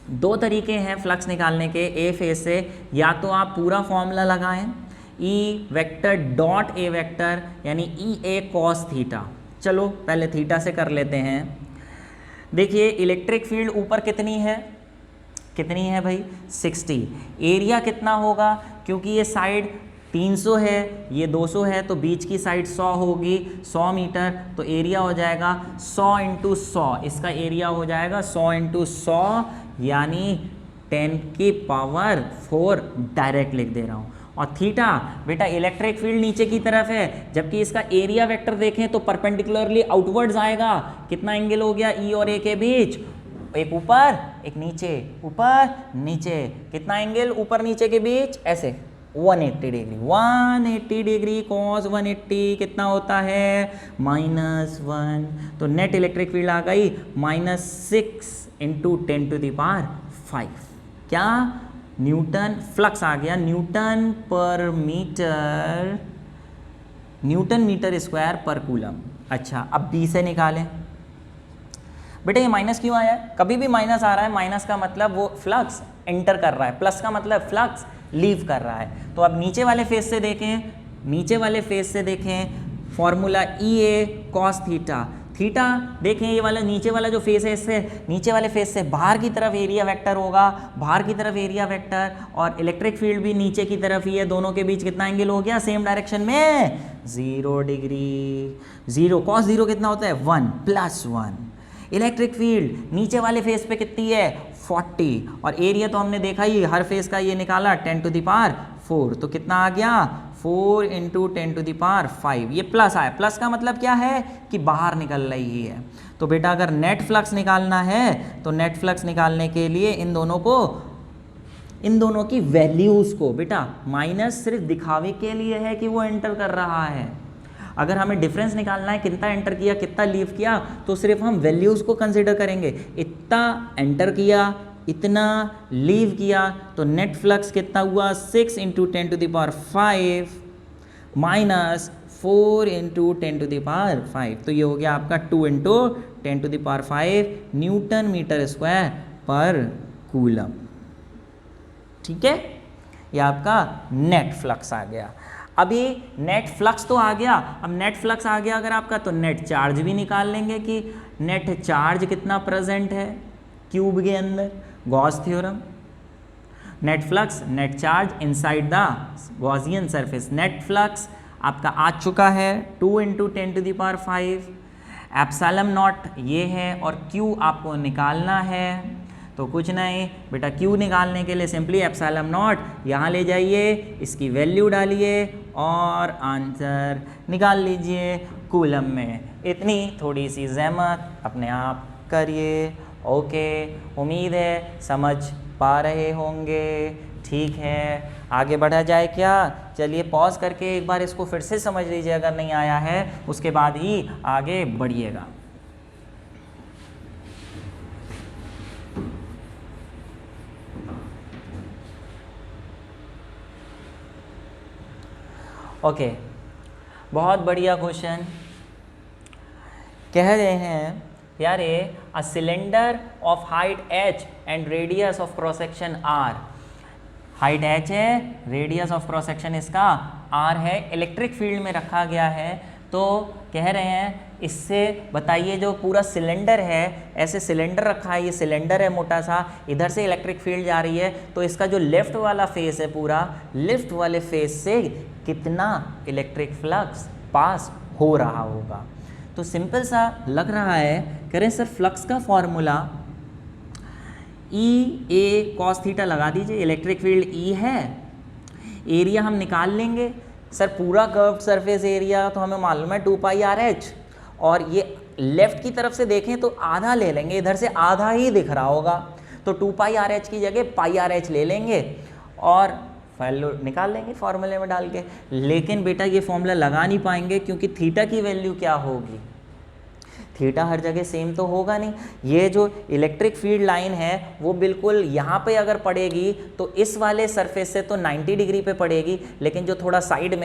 दो तरीके हैं फ्लक्स निकालने के ए फेज से, या तो आप पूरा फॉर्मूला लगाएं E vector dot A vector यानी ई ए कॉस थीटा। चलो पहले थीटा से कर लेते हैं। देखिए इलेक्ट्रिक फील्ड ऊपर कितनी है भाई 60। एरिया कितना होगा, क्योंकि ये साइड 300 है ये 200 है तो बीच की साइड 100 होगी, 100 मीटर, तो एरिया हो जाएगा 100 इंटू 100। इसका एरिया हो जाएगा 100 इंटू 100 यानी 10 की पावर 4 डायरेक्ट लिख दे रहा हूँ। और थीटा बेटा इलेक्ट्रिक फील्ड नीचे की तरफ है, जबकि इसका एरिया वेक्टर देखें तो परपेंडिकुलरली आउटवर्ड्स आएगा। कितना एंगल हो गया ई और ए के बीच, एक ऊपर एक नीचे, ऊपर नीचे, कितना एंगल ऊपर नीचे के बीच, ऐसे 180 डिग्री। 180 डिग्री कॉस 180 कितना होता है -1। तो नेट इलेक्ट्रिक फील्ड आ गई -6 इंटू 10 टू द पावर 5। क्या न्यूटन, फ्लक्स आ गया न्यूटन मीटर स्क्वायर पर कूलम। अच्छा अब बी से निकालें। बेटा ये माइनस क्यों आया है, कभी भी माइनस आ रहा है, माइनस का मतलब वो फ्लक्स एंटर कर रहा है, प्लस का मतलब फ्लक्स लीव कर रहा है। तो अब नीचे वाले फेज से देखें, formula E A cos theta. Theta देखें ये वाला नीचे वाला जो फेस है, इससे नीचे वाले फेस से बाहर की तरफ एरिया वेक्टर होगा, बाहर की तरफ एरिया वेक्टर, और इलेक्ट्रिक फील्ड भी नीचे की तरफ ही है। दोनों के बीच कितना एंगल हो गया सेम डायरेक्शन में 0 डिग्री। 0 कॉस 0 कितना होता है 1 + 1। इलेक्ट्रिक फील्ड नीचे वाले फेस पे कितनी है 40, और एरिया तो हमने देखा ही हर फेस का ये निकाला 10 टू द पावर 4। तो कितना आ गया 4 इंटू 10 टू द पावर 5। ये प्लस आया, प्लस का मतलब क्या है कि बाहर निकल रही है। तो बेटा अगर नेट फ्लक्स निकालना है तो नेट फ्लक्स निकालने के लिए इन दोनों की वैल्यूज को, बेटा माइनस सिर्फ दिखावे के लिए है कि वो एंटर कर रहा है। अगर हमें डिफरेंस निकालना है कितना एंटर किया कितना लीव किया, तो सिर्फ हम वैल्यूज को कंसीडर करेंगे। इतना एंटर किया इतना लीव किया, तो नेट फ्लक्स कितना हुआ 6 into 10 to the power 5 minus 4 into 10 to the power 5। तो ये हो गया आपका 2 into 10 to the power 5 newton metre square पर कूलम। ठीक है, ये आपका नेट फ्लक्स आ गया। अभी नेट फ्लक्स तो आ गया, अब नेट फ्लक्स आ गया अगर आपका, तो नेट चार्ज भी निकाल लेंगे कि नेट चार्ज कितना प्रेजेंट है क्यूब के अंदर, Gauss theorem. Net flux net charge inside the Gaussian surface. Net flux आपका आ चुका है 2 into 10 to the power 5। Epsilon naught ये है, और क्यू आपको निकालना है। तो कुछ नहीं बेटा, क्यू निकालने के लिए सिंपली एप्सिलॉन नॉट यहाँ ले जाइए, इसकी वैल्यू डालिए और आंसर निकाल लीजिए कूलम में। इतनी थोड़ी सी ज़हमत अपने आप करिए। ओके, उम्मीद है समझ पा रहे होंगे। ठीक है, आगे बढ़ा जाए क्या? चलिए पॉज करके एक बार इसको फिर से समझ लीजिए अगर नहीं आया है, उसके बाद ही आगे बढ़िएगा। ओके, बहुत बढ़िया क्वेश्चन। कह रहे हैं यार a cylinder of height h and radius of cross section r। Height h है, रेडियस ऑफ क्रॉस सेक्शन इसका r है, इलेक्ट्रिक फील्ड में रखा गया है। तो कह रहे हैं इससे बताइए जो पूरा सिलेंडर है, ऐसे सिलेंडर रखा है, ये सिलेंडर है मोटा सा, इधर से इलेक्ट्रिक फील्ड जा रही है, तो इसका जो लेफ्ट वाला फेस है पूरा, लेफ्ट वाले फेस से कितना इलेक्ट्रिक फ्लक्स पास हो रहा होगा। तो सिंपल सा लग रहा है। कह रहे हैं सर फ्लक्स का formula E A cos theta लगा दीजिए, इलेक्ट्रिक फील्ड ई है, एरिया हम निकाल लेंगे। सर पूरा कर्व्ड सरफेस एरिया तो हमें मालूम है 2πRh, और ये लेफ्ट की तरफ से देखें तो आधा ले लेंगे, इधर से आधा ही दिख रहा होगा, तो 2πRh की जगह πRh ले लेंगे और वैल्यू निकाल लेंगे फॉर्मूले में डाल के। लेकिन बेटा ये फॉर्मूला लगा नहीं पाएंगे क्योंकि थीटा की वैल्यू क्या होगी, थीटा हर जगह सेम तो होगा नहीं। ये जो इलेक्ट्रिक फील्ड लाइन है वो बिल्कुल यहाँ पे अगर पड़ेगी तो इस वाले सरफेस से तो 90 डिग्री पे पड़ेगी, लेकिन जो थोड़ा साइड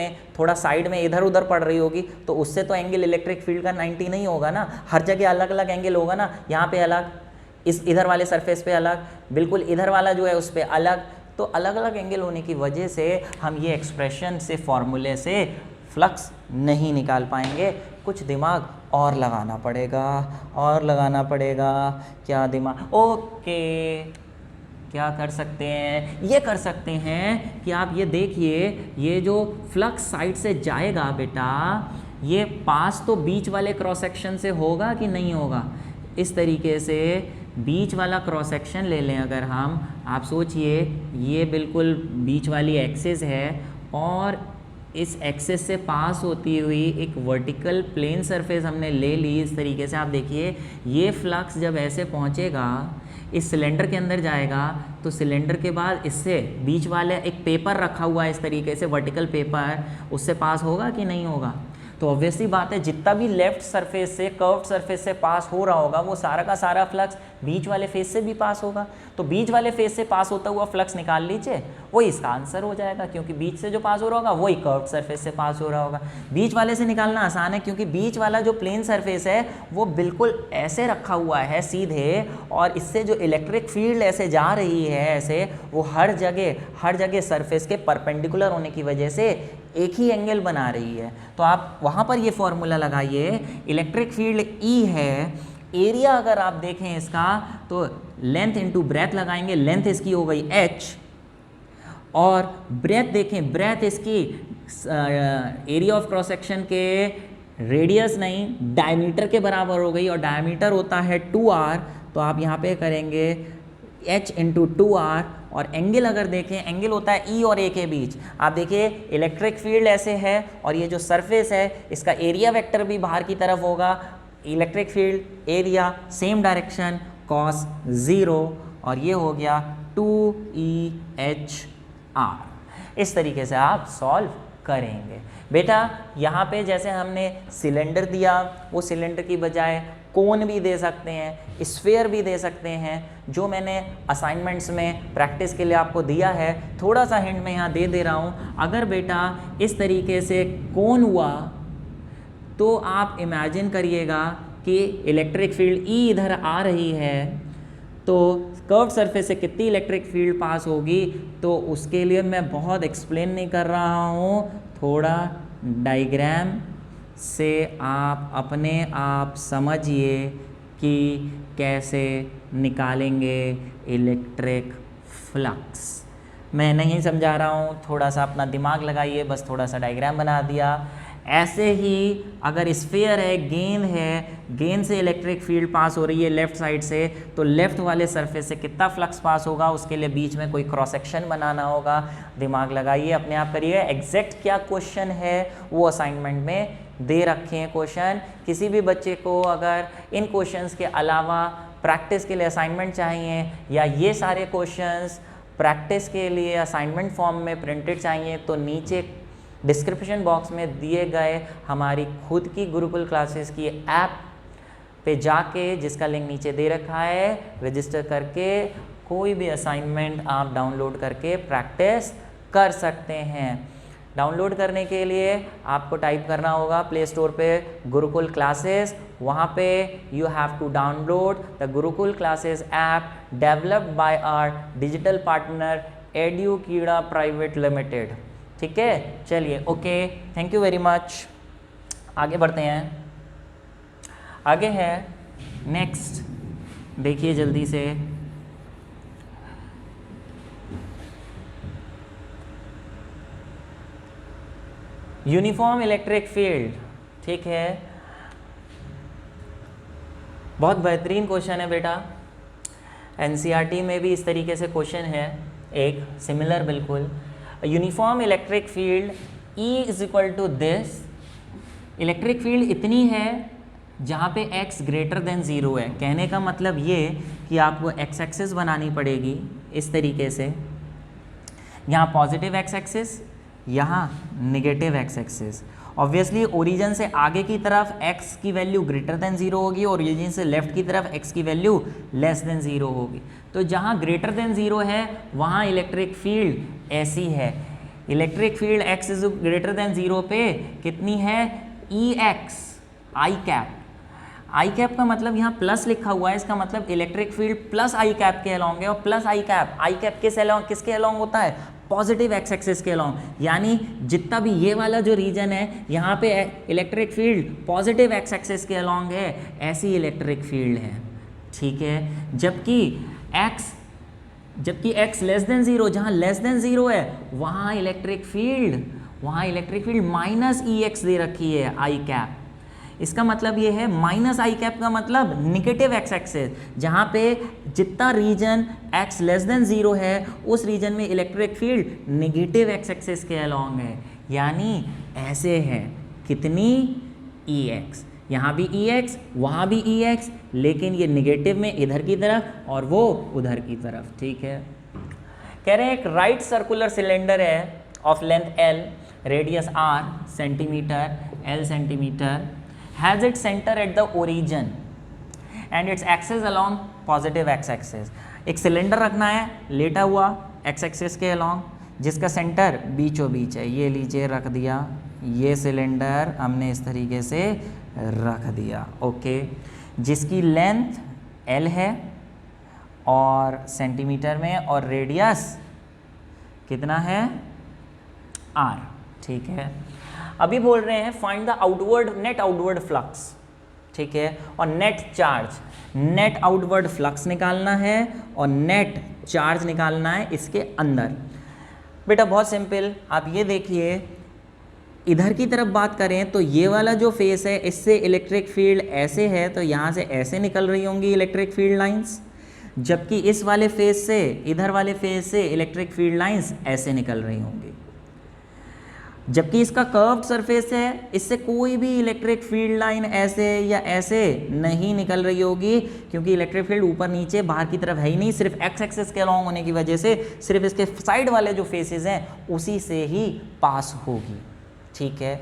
में इधर उधर पड़ रही होगी तो उससे तो एंगल इलेक्ट्रिक फील्ड का 90 नहीं होगा ना, हर जगह अलग अलग एंगल होगा ना, यहाँ पे अलग, इस इधर वाले सरफेस पे अलग, बिल्कुल इधर वाला जो है उस पर अलग। तो अलग अलग एंगल होने की वजह से हम ये एक्सप्रेशन से फॉर्मूले से फ्लक्स नहीं निकाल पाएंगे। कुछ दिमाग और लगाना पड़ेगा, और लगाना पड़ेगा। क्या दिमाग? ओके, क्या कर सकते हैं? ये कर सकते हैं कि आप ये देखिए, ये जो फ्लक्स साइड से जाएगा बेटा, ये पास तो बीच वाले क्रॉस सेक्शन से होगा कि नहीं होगा? इस तरीके से बीच वाला क्रॉस सेक्शन ले लें अगर हम, आप सोचिए ये बिल्कुल बीच वाली एक्सिस है और इस एक्सिस से पास होती हुई एक वर्टिकल प्लेन सरफेस हमने ले ली। इस तरीके से आप देखिए, ये फ्लक्स जब ऐसे पहुंचेगा, इस सिलेंडर के अंदर जाएगा, तो सिलेंडर के बाद इससे बीच वाले एक पेपर रखा हुआ है इस तरीके से, वर्टिकल पेपर, उससे पास होगा कि नहीं होगा? तो ऑब्वियसली बात है, जितना भी लेफ्ट सरफेस से, कर्व्ड सरफेस से पास हो रहा होगा, वो सारा का सारा फ्लक्स बीच वाले फेस से भी पास होगा। तो बीच वाले फेस से पास होता हुआ फ्लक्स निकाल लीजिए, वही इसका आंसर हो जाएगा, क्योंकि बीच से जो पास हो रहा होगा वही कर्व्ड सरफेस से पास हो रहा होगा। बीच वाले से निकालना आसान है, क्योंकि बीच वाला जो प्लेन सरफेस है वो बिल्कुल ऐसे रखा हुआ है सीधे, और इससे जो इलेक्ट्रिक फील्ड ऐसे जा रही है ऐसे, वो हर जगह सरफेस के परपेंडिकुलर होने की वजह से एक ही एंगल बना रही है। तो आप वहाँ पर ये फॉर्मूला लगाइए, इलेक्ट्रिक फील्ड E है, एरिया अगर आप देखें इसका तो लेंथ इनटू ब्रेथ लगाएंगे, लेंथ इसकी हो गई h, और ब्रेथ देखें, ब्रेथ इसकी एरिया ऑफ क्रॉस सेक्शन के रेडियस नहीं डायमीटर के बराबर हो गई, और डायमीटर होता है 2r, तो आप यहाँ पे करेंगे h इंटू 2r, और एंगल अगर देखें, एंगल होता है E और A के बीच। आप देखिए इलेक्ट्रिक फील्ड ऐसे है, और ये जो सरफेस है इसका एरिया वेक्टर भी बाहर की तरफ होगा, electric field area same direction cos 0, और ये हो गया 2EHR। इस तरीके से आप सॉल्व करेंगे। बेटा यहाँ पे जैसे हमने सिलेंडर दिया, वो सिलेंडर की बजाय कोन भी दे सकते हैं, स्फीयर भी दे सकते हैं, जो मैंने असाइनमेंट्स में प्रैक्टिस के लिए आपको दिया है। थोड़ा सा हिंट मैं यहाँ दे रहा हूँ। अगर बेटा इस तरीके से कोन हुआ तो आप इमेजिन करिएगा कि इलेक्ट्रिक फील्ड E इधर आ रही है, तो कर्व्ड सरफेस से कितनी इलेक्ट्रिक फील्ड पास होगी, तो उसके लिए मैं बहुत एक्सप्लेन नहीं कर रहा हूँ, थोड़ा डायग्राम से आप अपने आप समझिए कि कैसे निकालेंगे इलेक्ट्रिक फ्लक्स। मैं नहीं समझा रहा हूँ, थोड़ा सा अपना दिमाग लगाइए, बस थोड़ा सा डायग्राम बना दिया। ऐसे ही अगर स्फीयर है, गेंद है, गेंद से इलेक्ट्रिक फील्ड पास हो रही है लेफ्ट साइड से, तो लेफ्ट वाले सरफेस से कितना फ्लक्स पास होगा, उसके लिए बीच में कोई क्रॉस सेक्शन बनाना होगा। दिमाग लगाइए, अपने आप करिए। एग्जैक्ट क्या क्वेश्चन है वो असाइनमेंट में दे रखे हैं क्वेश्चन। किसी भी बच्चे को अगर इन क्वेश्चंस के अलावा प्रैक्टिस के लिए असाइनमेंट चाहिए, या ये सारे क्वेश्चंस प्रैक्टिस के लिए असाइनमेंट फॉर्म में प्रिंटेड चाहिए, तो नीचे डिस्क्रिप्शन बॉक्स में दिए गए हमारी खुद की गुरुकुल क्लासेस की ऐप पे जाके, जिसका लिंक नीचे दे रखा है, रजिस्टर करके कोई भी असाइनमेंट आप डाउनलोड करके प्रैक्टिस कर सकते हैं। डाउनलोड करने के लिए आपको टाइप करना होगा प्ले स्टोर पे गुरुकुल क्लासेस, वहाँ पे you have to download the Gurukul classes app developed by our digital partner Edukida private limited. ठीक है, चलिए, okay, thank you very much. आगे बढ़ते हैं। आगे है नेक्स्ट, देखिए जल्दी से, यूनिफॉर्म इलेक्ट्रिक फील्ड। ठीक है, बहुत बेहतरीन क्वेश्चन है बेटा, एनसीईआरटी में भी इस तरीके से क्वेश्चन है, एक सिमिलर बिल्कुल। Uniform electric field E is equal to this, electric field इतनी है जहाँ पे x ग्रेटर देन 0 है। कहने का मतलब ये कि आपको x एक्सिस बनानी पड़ेगी इस तरीके से, यहाँ पॉजिटिव x एक्सिस, यहाँ negative x axis. Obviously origin से आगे की तरफ x की वैल्यू ग्रेटर देन 0 होगी, और ओरिजिन से लेफ्ट की तरफ x की वैल्यू लेस देन 0 होगी। तो जहाँ ग्रेटर देन 0 है वहाँ इलेक्ट्रिक फील्ड ऐसी है। Electric field x is greater than 0 पे कितनी है, EX, I cap. I cap का मतलब यहाँ प्लस लिखा हुआ है, इसका मतलब इलेक्ट्रिक फील्ड प्लस आई कैप के अलोंग है, और प्लस आई कैप किसके अलोंग होता है, पॉजिटिव एक्स एक्सिस के अलोंग। यानी जितना भी ये वाला जो रीजन है यहाँ पे electric field positive x axis के अलोंग है, ऐसी इलेक्ट्रिक फील्ड है, ठीक है। जबकि x लेस देन जीरो, जहाँ लेस देन जीरो है वहाँ इलेक्ट्रिक फील्ड माइनस ई एक्स दे रखी है आई कैप। इसका मतलब ये है माइनस आई कैप का मतलब निगेटिव एक्स एक्सिस, जहाँ पे जितना region x less than zero है उस रीजन में electric field negative X axis के अलोंग है। यानी ऐसे है कितनी ई एक्स, यहाँ भी ई एक्स वहाँ भी ई एक्स, लेकिन ये निगेटिव में इधर की तरफ और वो उधर की तरफ, ठीक है। कह रहे हैं एक राइट सर्कुलर सिलेंडर है of length l, radius r centimetre, l centimetre, has its center at the origin and its axis along positive x axis। एक सिलेंडर रखना है लेटा हुआ x axis के along, जिसका सेंटर बीचों बीच है, ये लीजिए रख दिया, ये सिलेंडर हमने इस तरीके से रख दिया, ओके। जिसकी लेंथ l है और सेंटीमीटर में, और रेडियस कितना है r, ठीक है। अभी बोल रहे हैं find the net outward flux, ठीक है, और net charge. Net outward flux निकालना है और नेट चार्ज निकालना है इसके अंदर। बेटा बहुत सिंपल, आप ये देखिए, इधर की तरफ बात करें तो ये वाला जो फेस है इससे इलेक्ट्रिक फील्ड ऐसे है, तो यहाँ से ऐसे निकल रही होंगी इलेक्ट्रिक फील्ड लाइंस, जबकि इस वाले फेस से, इधर वाले फेस से इलेक्ट्रिक फील्ड लाइंस ऐसे निकल रही होंगी। जबकि इसका कर्व्ड सरफेस है, इससे कोई भी इलेक्ट्रिक फील्ड लाइन ऐसे या ऐसे नहीं निकल रही होगी, क्योंकि इलेक्ट्रिक फील्ड ऊपर नीचे बाहर की तरफ है ही नहीं, सिर्फ एक्स एक्सिस के अलोंग होने की वजह से सिर्फ इसके साइड वाले जो फेसेस हैं उसी से ही पास होगी, ठीक है।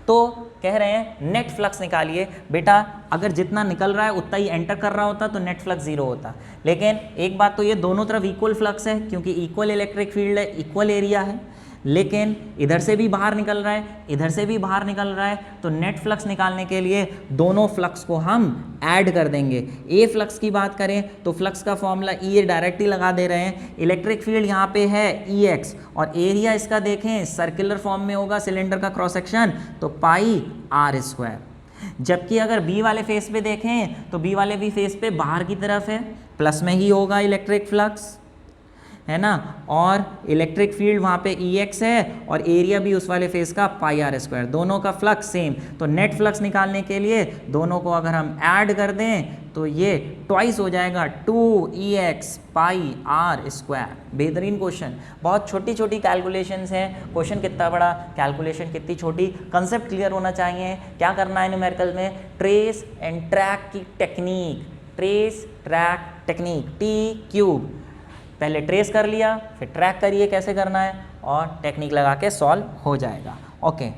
तो कह रहे हैं नेट फ्लक्स निकालिए। बेटा अगर जितना निकल रहा है उतना ही एंटर कर रहा होता तो नेट फ्लक्स जीरो होता, लेकिन एक बात तो ये दोनों तरफ इक्वल फ्लक्स है, क्योंकि इक्वल इलेक्ट्रिक फील्ड है, इक्वल एरिया है, लेकिन इधर से भी बाहर निकल रहा है, इधर से भी बाहर निकल रहा है, तो नेट फ्लक्स निकालने के लिए दोनों फ्लक्स को हम ऐड कर देंगे। ए फ्लक्स की बात करें तो फ्लक्स का फॉर्मूला ई डायरेक्टली लगा दे रहे हैं। इलेक्ट्रिक फील्ड यहाँ पे है ई एक्स, और एरिया इसका देखें सर्कुलर फॉर्म में होगा सिलेंडर का क्रॉस सेक्शन, तो पाई आर स्क्वायर। जबकि अगर बी वाले फेस पे देखें तो बी वाले भी फेस पे बाहर की तरफ है, प्लस में ही होगा इलेक्ट्रिक फ्लक्स, है ना, और इलेक्ट्रिक फील्ड वहाँ पे ई एक्स है और एरिया भी उस वाले फेस का पाई आर स्क्वायर, दोनों का फ्लक्स सेम। तो नेट फ्लक्स निकालने के लिए दोनों को अगर हम ऐड कर दें तो ये ट्वाइस हो जाएगा, 2 पाई आर स्क्वायर। बेहतरीन क्वेश्चन, बहुत छोटी छोटी कैलकुलेशंस हैं, क्वेश्चन कितना बड़ा, कैलकुलेशन कितनी छोटी, कंसेप्ट क्लियर होना चाहिए। क्या करना है न्यूमेरिकल में, ट्रेस एंड ट्रैक की technique, trace track technique, T cube, पहले ट्रेस कर लिया फिर ट्रैक करिए कैसे करना है और टेक्निक लगा के सॉल्व हो जाएगा, ओके।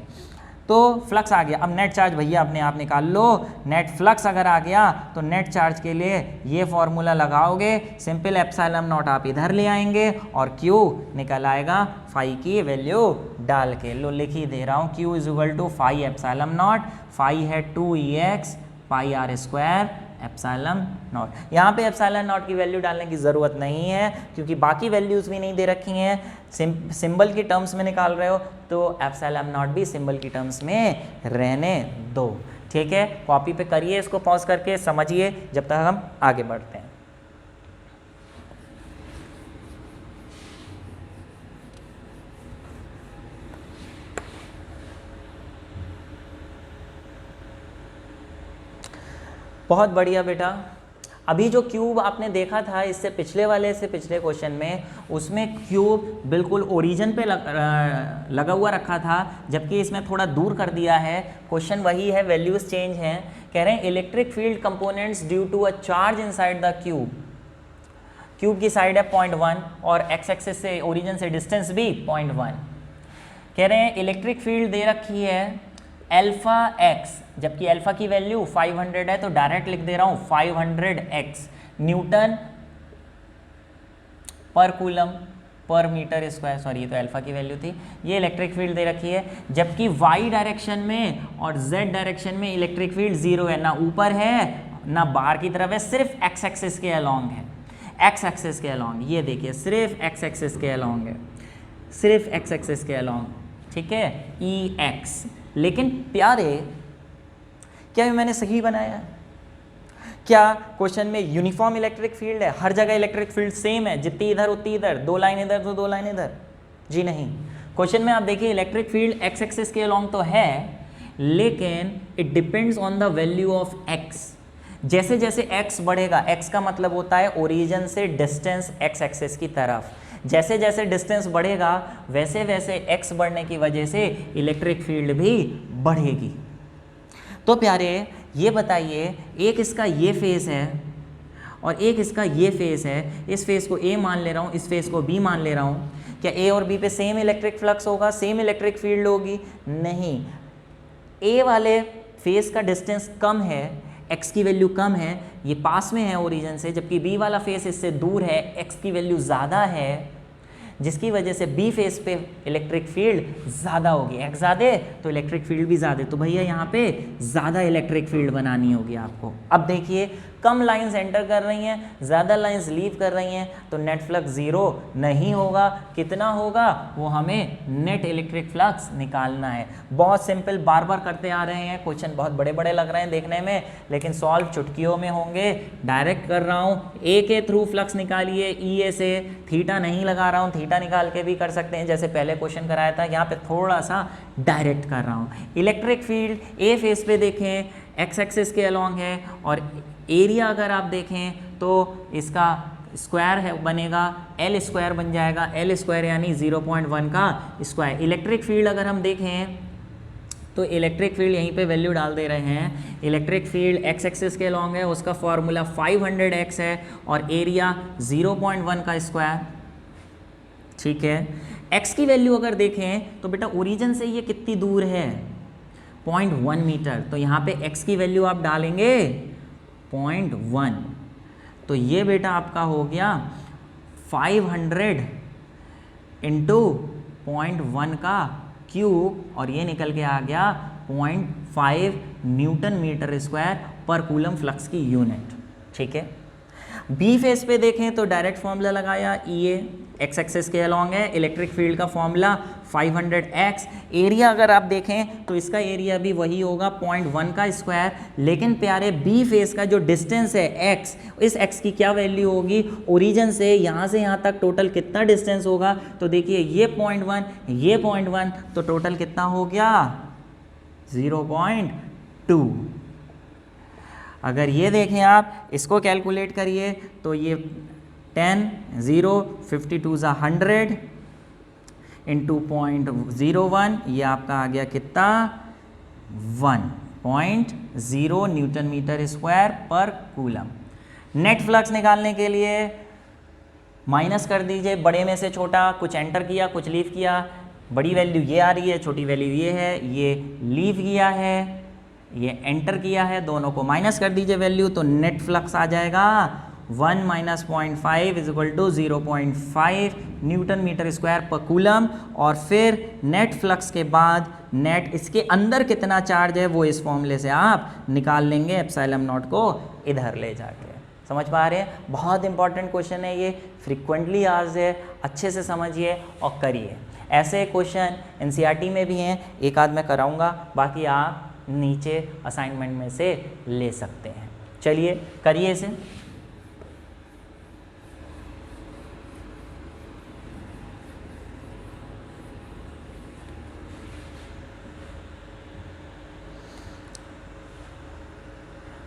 तो फ्लक्स आ गया, अब नेट चार्ज भैया अपने आप निकाल लो। नेट फ्लक्स अगर आ गया तो नेट चार्ज के लिए ये फॉर्मूला लगाओगे, सिंपल एप्सिलॉन नॉट आप इधर ले आएंगे और क्यू निकल आएगा फाई की वैल्यू डाल के। लो लिख ही दे रहा हूँ, Q is equal to phi epsilon naught, phi है 2 pi R square epsilon naught. यहाँ पे एप्सिलॉन नॉट की वैल्यू डालने की ज़रूरत नहीं है, क्योंकि बाकी वैल्यूज़ भी नहीं दे रखी हैं। सिंबल की टर्म्स में निकाल रहे हो तो एप्सिलॉन नॉट भी सिंबल की टर्म्स में रहने दो, ठीक है। कॉपी पे करिए, इसको पॉज करके समझिए जब तक हम आगे बढ़ते हैं। बहुत बढ़िया बेटा। अभी जो क्यूब आपने देखा था इससे पिछले वाले से पिछले क्वेश्चन में, उसमें क्यूब बिल्कुल ओरिजिन पे लगा हुआ रखा था, जबकि इसमें थोड़ा दूर कर दिया है। क्वेश्चन वही है, वैल्यूज चेंज हैं। कह रहे हैं electric field components due to a charge inside the cube. Cube की साइड है 0.1 और एक्स एक्सिस से ओरिजिन से डिस्टेंस भी 0.1। कह रहे हैं इलेक्ट्रिक फील्ड दे रखी है अल्फा एक्स, जबकि अल्फा की वैल्यू 500 है, तो डायरेक्ट लिख दे रहा हूँ 500 एक्स न्यूटन पर कूलम। पर मीटर स्क्वायर, सॉरी ये तो अल्फा की वैल्यू थी, ये इलेक्ट्रिक फील्ड दे रखी है। जबकि वाई डायरेक्शन में और जेड डायरेक्शन में इलेक्ट्रिक फील्ड जीरो है, ना ऊपर है ना बाहर की तरफ है, सिर्फ एक्स एक्सिस के अलोंग है, एक्स एक्सिस के अलोंग, ये देखिए सिर्फ एक्स एक्सिस के अलोंग है, सिर्फ एक्स एक्सिस के अलोंग, ठीक है, ई एक्स। लेकिन प्यारे, क्या मैंने सही बनाया? क्या क्वेश्चन में यूनिफॉर्म इलेक्ट्रिक फील्ड है? हर जगह इलेक्ट्रिक फील्ड सेम है, जितनी इधर उतनी इधर, दो लाइन इधर तो दो लाइन इधर? जी नहीं। क्वेश्चन में आप देखिए इलेक्ट्रिक फील्ड एक्स एक्सिस के अलोंग तो है, लेकिन it depends on the value of x. जैसे जैसे x बढ़ेगा, x का मतलब होता है ओरिजिन से डिस्टेंस x एक्सिस की तरफ, जैसे जैसे डिस्टेंस बढ़ेगा वैसे वैसे x बढ़ने की वजह से इलेक्ट्रिक फील्ड भी बढ़ेगी। तो प्यारे ये बताइए, एक इसका ये फेस है और एक इसका ये फेस है, इस फेस को A मान ले रहा हूँ, इस फेस को B मान ले रहा हूँ, क्या A और B पे सेम इलेक्ट्रिक फ्लक्स होगा, सेम इलेक्ट्रिक फील्ड होगी? नहीं। A वाले फेस का डिस्टेंस कम है, x की वैल्यू कम है, ये पास में है ओरिजिन से, जबकि B वाला फेस इससे दूर है, x की वैल्यू ज़्यादा है, जिसकी वजह से B फेस पे इलेक्ट्रिक फील्ड ज़्यादा होगी। x ज़्यादा तो इलेक्ट्रिक फील्ड भी ज़्यादा, तो भैया यहाँ पे ज़्यादा इलेक्ट्रिक फील्ड बनानी होगी आपको। अब देखिए कम लाइंस एंटर कर रही हैं, ज़्यादा लाइंस लीव कर रही हैं, तो नेट फ्लक्स ज़ीरो नहीं होगा। कितना होगा वो हमें नेट इलेक्ट्रिक फ्लक्स निकालना है। बहुत सिंपल, बार बार करते आ रहे हैं, क्वेश्चन बहुत बड़े बड़े लग रहे हैं देखने में, लेकिन सॉल्व चुटकियों में होंगे। डायरेक्ट कर रहा हूँ, ए के थ्रू फ्लक्स निकालिए, ई ए से, थीटा नहीं लगा रहा हूँ, थीटा निकाल के भी कर सकते हैं जैसे पहले क्वेश्चन कराया था, यहाँ पे थोड़ा सा डायरेक्ट कर रहा हूँ। इलेक्ट्रिक फील्ड ए फेस पे देखें एक्स एक्सिस के अलोंग है, और एरिया अगर आप देखें तो इसका स्क्वायर है बनेगा, एल स्क्वायर बन जाएगा, एल स्क्वायर यानी 0.1 का स्क्वायर। इलेक्ट्रिक फील्ड अगर हम देखें तो इलेक्ट्रिक फील्ड यहीं पे वैल्यू डाल दे रहे हैं। इलेक्ट्रिक फील्ड एक्स एक्सिस के अलोंग है, उसका फॉर्मूला 500x है, और एरिया 0.1 का स्क्वायर, ठीक है। x की वैल्यू अगर देखें तो बेटा ओरिजिन से ये कितनी दूर है, 0.1 मीटर, तो यहाँ पे x की वैल्यू आप डालेंगे 0.1, तो ये बेटा आपका हो गया 500 इंटू 0.1 का क्यूब, और ये निकल के आ गया 0.5 न्यूटन मीटर स्क्वायर पर कूलम फ्लक्स की यूनिट, ठीक है। बी फेस पे देखें तो डायरेक्ट फॉर्मूला लगाया, ई ए एक्स एक्सिस के अलोंग है, इलेक्ट्रिक फील्ड का फॉर्मूला 500x। एरिया अगर आप देखें तो इसका एरिया भी वही होगा 0.1 का स्क्वायर, लेकिन प्यारे बी फेस का जो डिस्टेंस है x, इस x की क्या वैल्यू होगी, ओरिजिन से यहाँ तक टोटल कितना डिस्टेंस होगा, तो देखिए ये 0.1 ये 0.1, तो टोटल कितना हो गया 0.2। अगर ये देखें आप, इसको कैलकुलेट करिए तो ये 10 0 52 ज़ा 100 इंटू 0.01, ये आपका आ गया कितना 1.0 न्यूटन मीटर स्क्वायर पर कूलम। नेट फ्लक्स निकालने के लिए माइनस कर दीजिए, बड़े में से छोटा, कुछ एंटर किया कुछ लीव किया, बड़ी वैल्यू ये आ रही है, छोटी वैल्यू ये है, ये लीव किया है, ये एंटर किया है, दोनों को माइनस कर दीजिए वैल्यू, तो नेट फ्लक्स आ जाएगा 1 minus 0.5 is equal to 0.5 newton metre square पर कूलम। और फिर नेट फ्लक्स के बाद नेट इसके अंदर कितना चार्ज है वो इस फॉर्मूले से आप निकाल लेंगे, एप्सिलॉन नॉट को इधर ले जाके। समझ पा रहे हैं? बहुत इंपॉर्टेंट क्वेश्चन है ये, फ्रिक्वेंटली आज है, अच्छे से समझिए और करिए। ऐसे क्वेश्चन एनसीईआरटी में भी हैं, एक आध मैं कराऊंगा, बाकी आप नीचे असाइनमेंट में से ले सकते हैं। चलिए करिए इसे।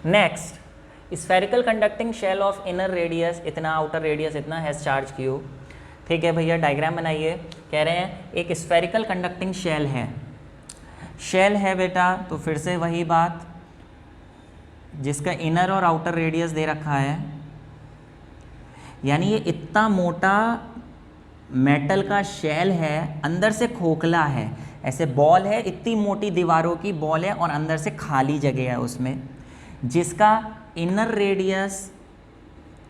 Next, spherical conducting shell of inner radius इतना, आउटर रेडियस इतना, हैज चार्ज क्यू। ठीक है भैया, डायग्राम बनाइए। कह रहे हैं एक स्फेरिकल कंडक्टिंग शेल है, शेल है बेटा, तो फिर से वही बात, जिसका इनर और आउटर रेडियस दे रखा है, यानी ये इतना मोटा मेटल का शेल है, अंदर से खोखला है, ऐसे बॉल है, इतनी मोटी दीवारों की बॉल है और अंदर से खाली जगह है उसमें, जिसका इनर रेडियस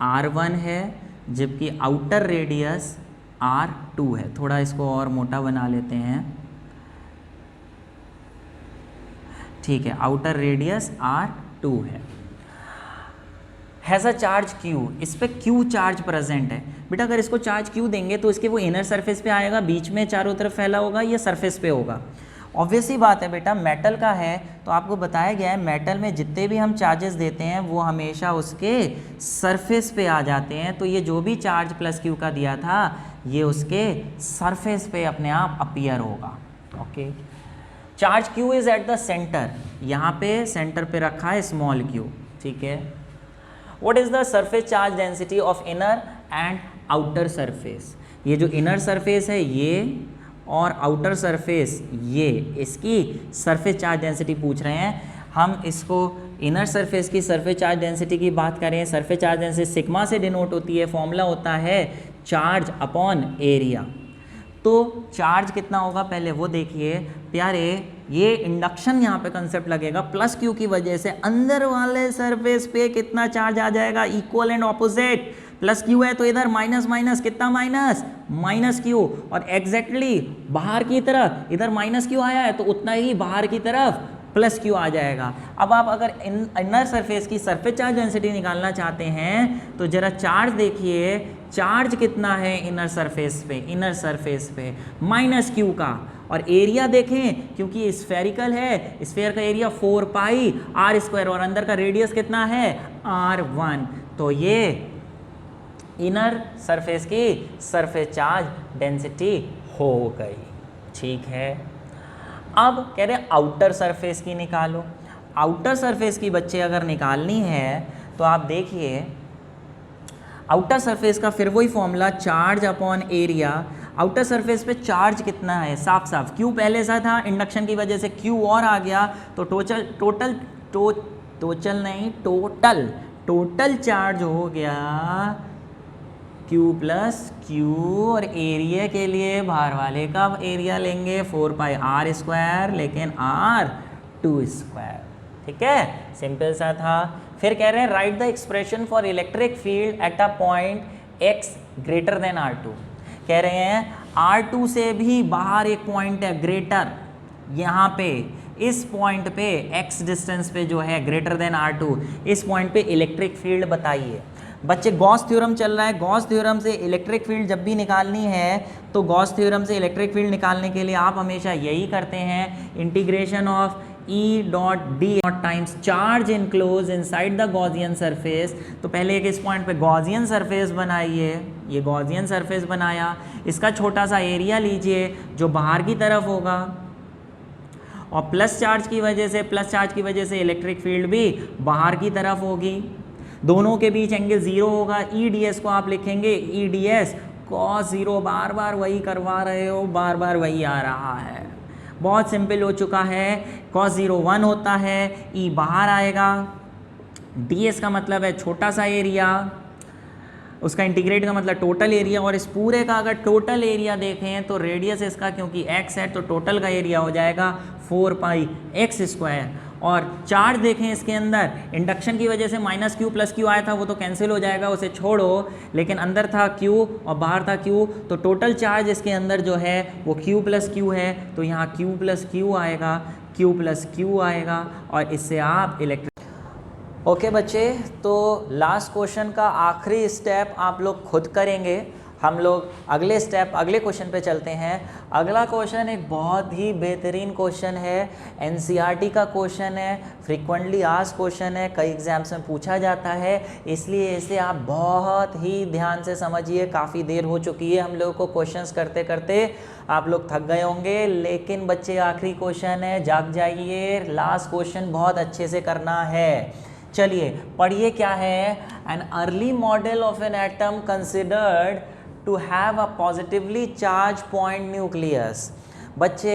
r1 है जबकि आउटर रेडियस R2 है। थोड़ा इसको और मोटा बना लेते हैं, ठीक है, आउटर रेडियस R2 है। हैज़ अ चार्ज Q, इस पे Q चार्ज प्रेजेंट है। बेटा अगर इसको चार्ज Q देंगे तो इसके वो इनर सरफेस पे आएगा, बीच में चारों तरफ फैला होगा, या सरफेस पे होगा। ऑब्वियस ही बात है बेटा, मेटल का है तो आपको बताया गया है मेटल में जितने भी हम चार्जेस देते हैं वो हमेशा उसके सरफेस पे आ जाते हैं। तो ये जो भी चार्ज प्लस Q का दिया था ये उसके सरफेस पे अपने आप अपीयर होगा। Okay, charge Q is eight the centre, यहाँ पे सेंटर पे रखा है स्मॉल q, ठीक है। What is the surface charge density of inner and outer surface, ये जो इनर सरफेस है ये और आउटर सरफेस ये, इसकी सरफेस चार्ज डेंसिटी पूछ रहे हैं। हम इसको इनर सरफेस की सरफेस चार्ज डेंसिटी की बात करें, सरफेस चार्ज डेंसिटी सिग्मा से डिनोट होती है, फॉर्मूला होता है चार्ज अपॉन एरिया। तो चार्ज कितना होगा पहले वो देखिए प्यारे, ये इंडक्शन यहाँ पे कंसेप्ट लगेगा, प्लस क्यू की वजह से अंदर वाले सरफेस पे कितना चार्ज आ जाएगा, equal and opposite. Plus Q है तो इधर माइनस माइनस कितना माइनस, माइनस क्यू, और एग्जैक्टली बाहर की तरफ इधर माइनस क्यू आया है तो उतना ही बाहर की तरफ प्लस क्यू आ जाएगा। अब आप अगर इनर सरफेस की सरफेस चार्ज डेंसिटी निकालना चाहते हैं तो जरा चार्ज देखिए, चार्ज कितना है इनर सरफेस पे, इनर सरफेस पे माइनस क्यू का, और एरिया देखें क्योंकि स्फेरिकल है, स्फेयर का एरिया 4 पाई आर स्क्वायर और अंदर का रेडियस कितना है R1, तो ये इनर सरफेस की सरफेस चार्ज डेंसिटी हो गई, ठीक है। अब कह रहे हैं आउटर सरफेस की निकालो। आउटर सरफेस की बच्चे अगर निकालनी है तो आप देखिए आउटर सरफेस का फिर वही formula charge upon area. Outer surface पे चार्ज कितना है, साफ साफ क्यू पहले सा था, इंडक्शन की वजह से क्यू और आ गया तो टोटल चार्ज हो गया Q प्लस Q, और एरिया के लिए बाहर वाले का एरिया लेंगे 4 पाई आर स्क्वायर, लेकिन R2 स्क्वायर, ठीक है, सिंपल सा था। फिर कह रहे हैं right the expression for electric field at a point x greater than R2। कह रहे हैं R2 से भी बाहर एक पॉइंट है ग्रेटर, यहाँ पे इस पॉइंट पे x डिस्टेंस पे जो है ग्रेटर देन R2, इस पॉइंट पे इलेक्ट्रिक फील्ड बताइए। बच्चे गॉस थ्योरम चल रहा है, गॉस थ्योरम से इलेक्ट्रिक फील्ड जब भी निकालनी है तो गॉस थ्योरम से इलेक्ट्रिक फील्ड निकालने के लिए आप हमेशा यही करते हैं, integration of E dot D not times charge enclose inside the Gaussian surface. तो पहले एक इस पॉइंट पे गॉसियन सरफेस बनाइए, ये गॉसियन सरफेस बनाया, इसका छोटा सा एरिया लीजिए जो बाहर की तरफ होगा, और प्लस चार्ज की वजह से इलेक्ट्रिक फील्ड भी बाहर की तरफ होगी, दोनों के बीच एंगल 0 होगा। EDS को आप लिखेंगे EDS cos 0, बार बार वही करवा रहे हो, बार बार वही आ रहा है, बहुत सिंपल हो चुका है। cos 0 1 होता है, E बाहर आएगा, DS का मतलब है छोटा सा एरिया, उसका इंटीग्रेट का मतलब टोटल एरिया, और इस पूरे का अगर टोटल एरिया देखें तो रेडियस इसका क्योंकि x है तो टोटल का एरिया हो जाएगा 4 पाई x स्क्वायर। और चार्ज देखें इसके अंदर, इंडक्शन की वजह से माइनस क्यू प्लस क्यू आया था वो तो कैंसिल हो जाएगा, उसे छोड़ो, लेकिन अंदर था Q और बाहर था Q, तो टोटल चार्ज इसके अंदर जो है वो Q प्लस क्यू है, तो यहाँ Q प्लस क्यू आएगा, Q प्लस क्यू आएगा, और इससे आप इलेक्ट्रिक। ओके बच्चे, तो लास्ट क्वेश्चन का आखिरी स्टेप आप लोग खुद करेंगे, हम लोग अगले क्वेश्चन पे चलते हैं। अगला क्वेश्चन एक बहुत ही बेहतरीन क्वेश्चन है, NCERT का क्वेश्चन है, फ्रीक्वेंटली आस्क्ड क्वेश्चन है, कई एग्जाम्स में पूछा जाता है, इसलिए इसे आप बहुत ही ध्यान से समझिए। काफ़ी देर हो चुकी है हम लोगों को क्वेश्चंस करते करते, आप लोग थक गए होंगे, लेकिन बच्चे आखिरी क्वेश्चन है, जाग जाइए, लास्ट क्वेश्चन बहुत अच्छे से करना है। चलिए पढ़िए क्या है, an early model of an atom considered to have a positively charged point nucleus। बच्चे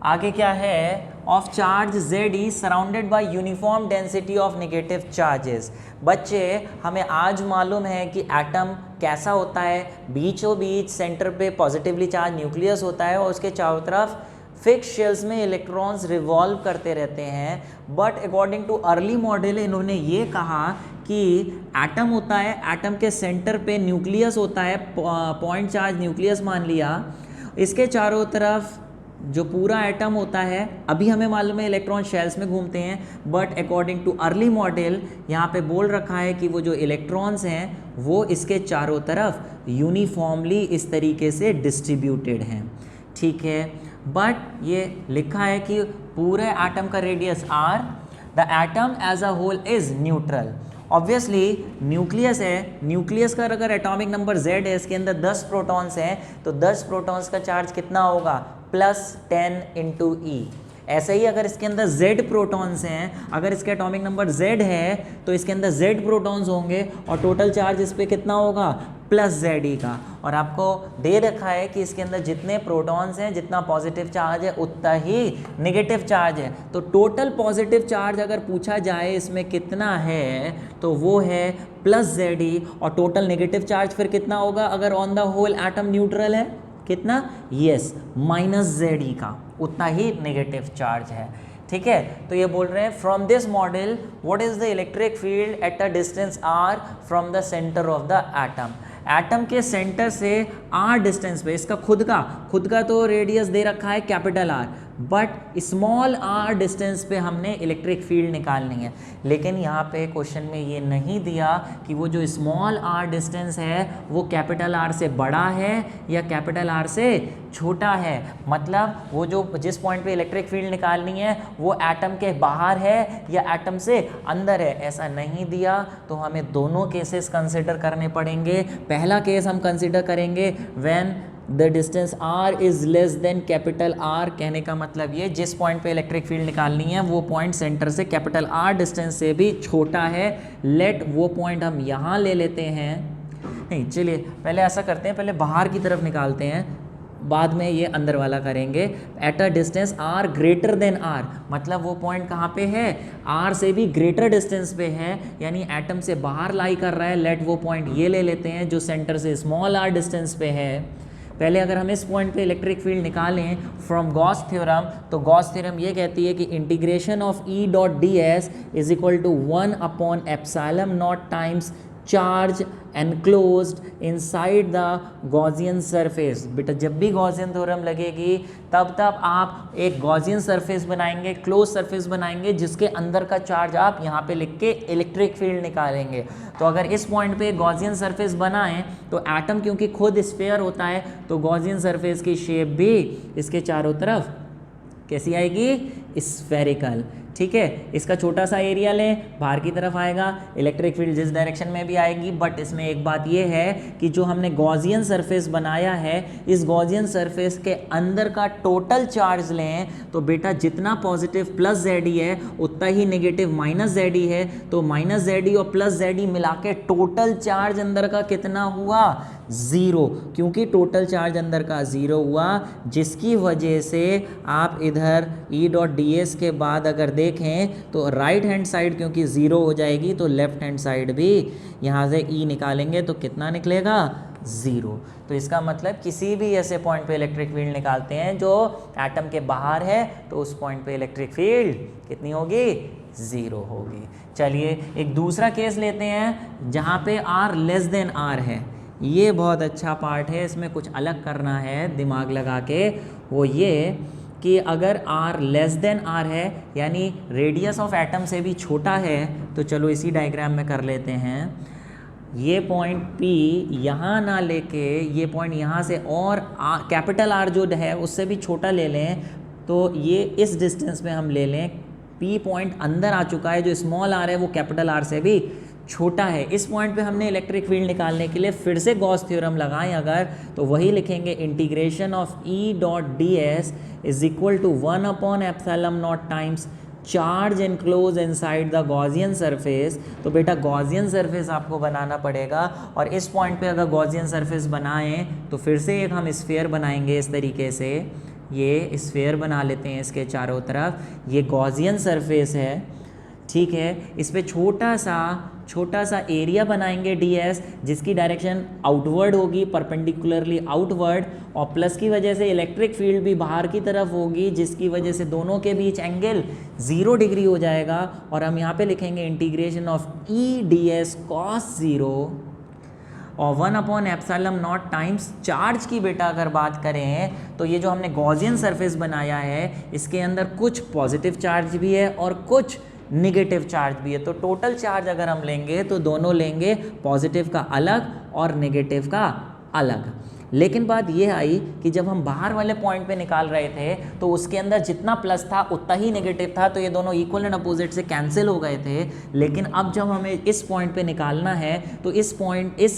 आगे क्या है, of charge ZE surrounded by uniform density of negative charges। बच्चे हमें आज मालूम है कि एटम कैसा होता है, बीचों बीच सेंटर पे पॉजिटिवली चार्ज न्यूक्लियस होता है और उसके चारों तरफ फिक्स शेल्स में इलेक्ट्रॉन्स रिवॉल्व करते रहते हैं। But according too early model इन्होंने ये कहा कि एटम होता है, एटम के सेंटर पे न्यूक्लियस होता है, पॉइंट चार्ज न्यूक्लियस मान लिया, इसके चारों तरफ जो पूरा एटम होता है, अभी हमें मालूम है इलेक्ट्रॉन शेल्स में घूमते हैं, but according too early model यहाँ पे बोल रखा है कि वो जो इलेक्ट्रॉन्स हैं वो इसके चारों तरफ यूनिफॉर्मली इस तरीके से डिस्ट्रीब्यूटेड हैं, ठीक है। बट ये लिखा है कि पूरे एटम का radius r, the atom as a whole is neutral. Obviously nucleus है, न्यूक्लियस का अगर एटॉमिक नंबर Z है, इसके अंदर 10 प्रोटॉन्स हैं, तो 10 प्रोटॉन्स का चार्ज कितना होगा, +10 × E। ऐसे ही अगर इसके अंदर Z प्रोटॉन्स हैं, अगर इसका एटॉमिक नंबर Z है तो इसके अंदर Z प्रोटॉन्स होंगे और टोटल चार्ज इस पर कितना होगा, +ZE का। और आपको दे रखा है कि इसके अंदर जितने प्रोटॉन्स हैं, जितना पॉजिटिव चार्ज है उतना ही नेगेटिव चार्ज है। तो टोटल पॉजिटिव चार्ज अगर पूछा जाए इसमें कितना है तो वो है +ZE, और टोटल नेगेटिव चार्ज फिर कितना होगा अगर on the whole atom neutral है, कितना, यस, -ZE का, उतना ही नेगेटिव चार्ज है, ठीक है। तो ये बोल रहे हैं from this model what is the electric field at a distance r from the centre of the atom. Atom के सेंटर से r डिस्टेंस पे, इसका खुद का तो रेडियस दे रखा है capital R, but small r distance पे हमने इलेक्ट्रिक फील्ड निकालनी है। लेकिन यहाँ पे क्वेश्चन में ये नहीं दिया कि वो जो स्मॉल r डिस्टेंस है वो कैपिटल R से बड़ा है या कैपिटल R से छोटा है। मतलब वो जो जिस पॉइंट पे इलेक्ट्रिक फील्ड निकालनी है वो एटम के बाहर है या एटम से अंदर है, ऐसा नहीं दिया। तो हमें दोनों केसेस कंसिडर करने पड़ेंगे। पहला केस हम कंसिडर करेंगे when the distance r is less than capital R। कहने का मतलब ये, जिस पॉइंट पे इलेक्ट्रिक फील्ड निकालनी है वो पॉइंट सेंटर से कैपिटल R डिस्टेंस से भी छोटा है। लेट वो पॉइंट हम यहाँ ले लेते हैं, नहीं चलिए पहले ऐसा करते हैं, पहले बाहर की तरफ निकालते हैं, बाद में ये अंदर वाला करेंगे। Eight a distance r greater than r, मतलब वो पॉइंट कहाँ पे है, r से भी ग्रेटर डिस्टेंस पे है, यानी एटम से बाहर लाई कर रहा है। लेट वो पॉइंट ये ले लेते हैं जो सेंटर से स्मॉल r डिस्टेंस पे है। पहले अगर हम इस पॉइंट पे इलेक्ट्रिक फील्ड निकालें फ्रॉम गॉस थ्योरम, तो गॉस थ्योरम ये कहती है कि integration of E.ds is equal to 1/ε0 times charge enclosed inside the Gaussian surface. बेटा जब भी गॉसियन थ्योरम लगेगी तब आप एक गॉसियन सरफेस बनाएंगे, क्लोज सरफेस बनाएंगे, जिसके अंदर का चार्ज आप यहाँ पे लिख के इलेक्ट्रिक फील्ड निकालेंगे। तो अगर इस पॉइंट पे गॉसियन सरफेस बनाएं तो एटम क्योंकि खुद स्फीयर होता है तो गॉसियन सरफेस की शेप भी इसके चारों तरफ कैसी आएगी, स्फेरिकल, ठीक है। इसका छोटा सा एरिया लें, बाहर की तरफ आएगा, इलेक्ट्रिक फील्ड जिस डायरेक्शन में भी आएगी। बट इसमें एक बात ये है कि जो हमने गॉसियन सरफेस बनाया है, इस गॉसियन सरफेस के अंदर का टोटल चार्ज लें तो बेटा जितना पॉजिटिव +ZE है उतना ही नेगेटिव -ZE है। तो -ZE और +ZE मिला के टोटल चार्ज अंदर का कितना हुआ, 0, क्योंकि टोटल चार्ज अंदर का 0 हुआ, जिसकी वजह से आप इधर E.ds के बाद अगर देखें तो राइट हैंड साइड क्योंकि 0 हो जाएगी तो लेफ्ट हैंड साइड भी यहाँ से E निकालेंगे तो कितना निकलेगा, 0। तो इसका मतलब किसी भी ऐसे पॉइंट पे इलेक्ट्रिक फील्ड निकालते हैं जो एटम के बाहर है तो उस पॉइंट पे इलेक्ट्रिक फील्ड कितनी होगी, 0 होगी। चलिए एक दूसरा केस लेते हैं जहाँ पे r लेस देन r है। ये बहुत अच्छा पार्ट है, इसमें कुछ अलग करना है दिमाग लगा के। वो ये कि अगर r लेस देन r है यानी रेडियस ऑफ एटम से भी छोटा है, तो चलो इसी डायग्राम में कर लेते हैं। ये पॉइंट P यहाँ ना लेके ये पॉइंट यहाँ से और कैपिटल R जो है उससे भी छोटा ले लें, तो ये इस डिस्टेंस में हम ले लें। P पॉइंट अंदर आ चुका है, जो स्मॉल r है वो कैपिटल R से भी छोटा है। इस पॉइंट पे हमने इलेक्ट्रिक फील्ड निकालने के लिए फिर से गॉस थ्योरम लगाएं अगर, तो वही लिखेंगे integration of E.ds is equal to 1/ε0 times charge enclose inside the Gaussian surface. तो बेटा गॉसियन सरफेस आपको बनाना पड़ेगा, और इस पॉइंट पे अगर गॉसियन सरफेस बनाएं तो फिर से एक हम स्फीयर बनाएंगे इस तरीके से। ये स्फीयर बना लेते हैं इसके चारों तरफ, ये गॉसियन सरफेस है, ठीक है। इस पे छोटा सा एरिया बनाएंगे ds, जिसकी डायरेक्शन आउटवर्ड होगी, परपेंडिकुलरली आउटवर्ड, और प्लस की वजह से इलेक्ट्रिक फील्ड भी बाहर की तरफ होगी, जिसकी वजह से दोनों के बीच एंगल 0 डिग्री हो जाएगा। और हम यहाँ पे लिखेंगे integration of E ds cos 0 और 1/ε0 टाइम्स चार्ज की बेटा अगर बात करें तो ये जो हमने गॉसियन सरफेस बनाया है इसके अंदर कुछ पॉजिटिव चार्ज भी है और कुछ निगेटिव चार्ज भी है। तो टोटल चार्ज अगर हम लेंगे तो दोनों लेंगे, पॉजिटिव का अलग और नेगेटिव का अलग। लेकिन बात ये आई कि जब हम बाहर वाले पॉइंट पे निकाल रहे थे तो उसके अंदर जितना प्लस था उतना ही नेगेटिव था, तो ये दोनों इक्वल एंड अपोजिट से कैंसिल हो गए थे। लेकिन अब जब हमें इस पॉइंट पे निकालना है तो इस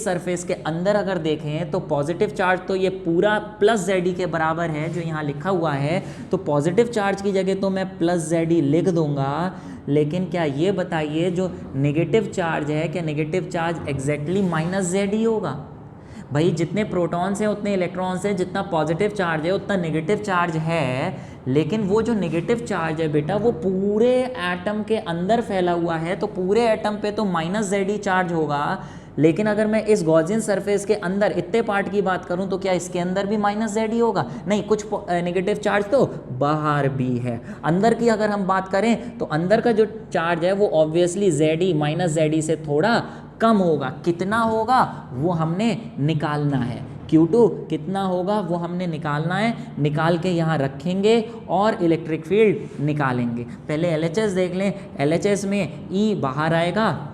सरफेस के अंदर अगर देखें तो पॉजिटिव चार्ज तो ये पूरा प्लस जेड के बराबर है जो यहाँ लिखा हुआ है, तो पॉजिटिव चार्ज की जगह तो मैं प्लस जेड लिख दूंगा। लेकिन क्या ये बताइए जो नेगेटिव चार्ज है, क्या negative charge exactly minus Z ही होगा? भाई जितने प्रोटॉन्स हैं उतने इलेक्ट्रॉन्स हैं, जितना पॉजिटिव चार्ज है उतना नेगेटिव चार्ज है। लेकिन वो जो नेगेटिव चार्ज है बेटा वो पूरे एटम के अंदर फैला हुआ है, तो पूरे एटम पे तो माइनस जेड ही चार्ज होगा। लेकिन अगर मैं इस गॉसियन सरफेस के अंदर इतने पार्ट की बात करूं तो क्या इसके अंदर भी माइनस जेड ही होगा? नहीं, कुछ नेगेटिव चार्ज तो बाहर भी है। अंदर की अगर हम बात करें तो अंदर का जो चार्ज है वो ऑब्वियसली जेड ही माइनस जेड ही से थोड़ा कम होगा। कितना होगा वो हमने निकालना है, Q2 कितना होगा वो हमने निकालना है। निकाल के यहाँ रखेंगे और इलेक्ट्रिक फील्ड निकालेंगे। पहले LHS देख लें। LHS में E बाहर आएगा,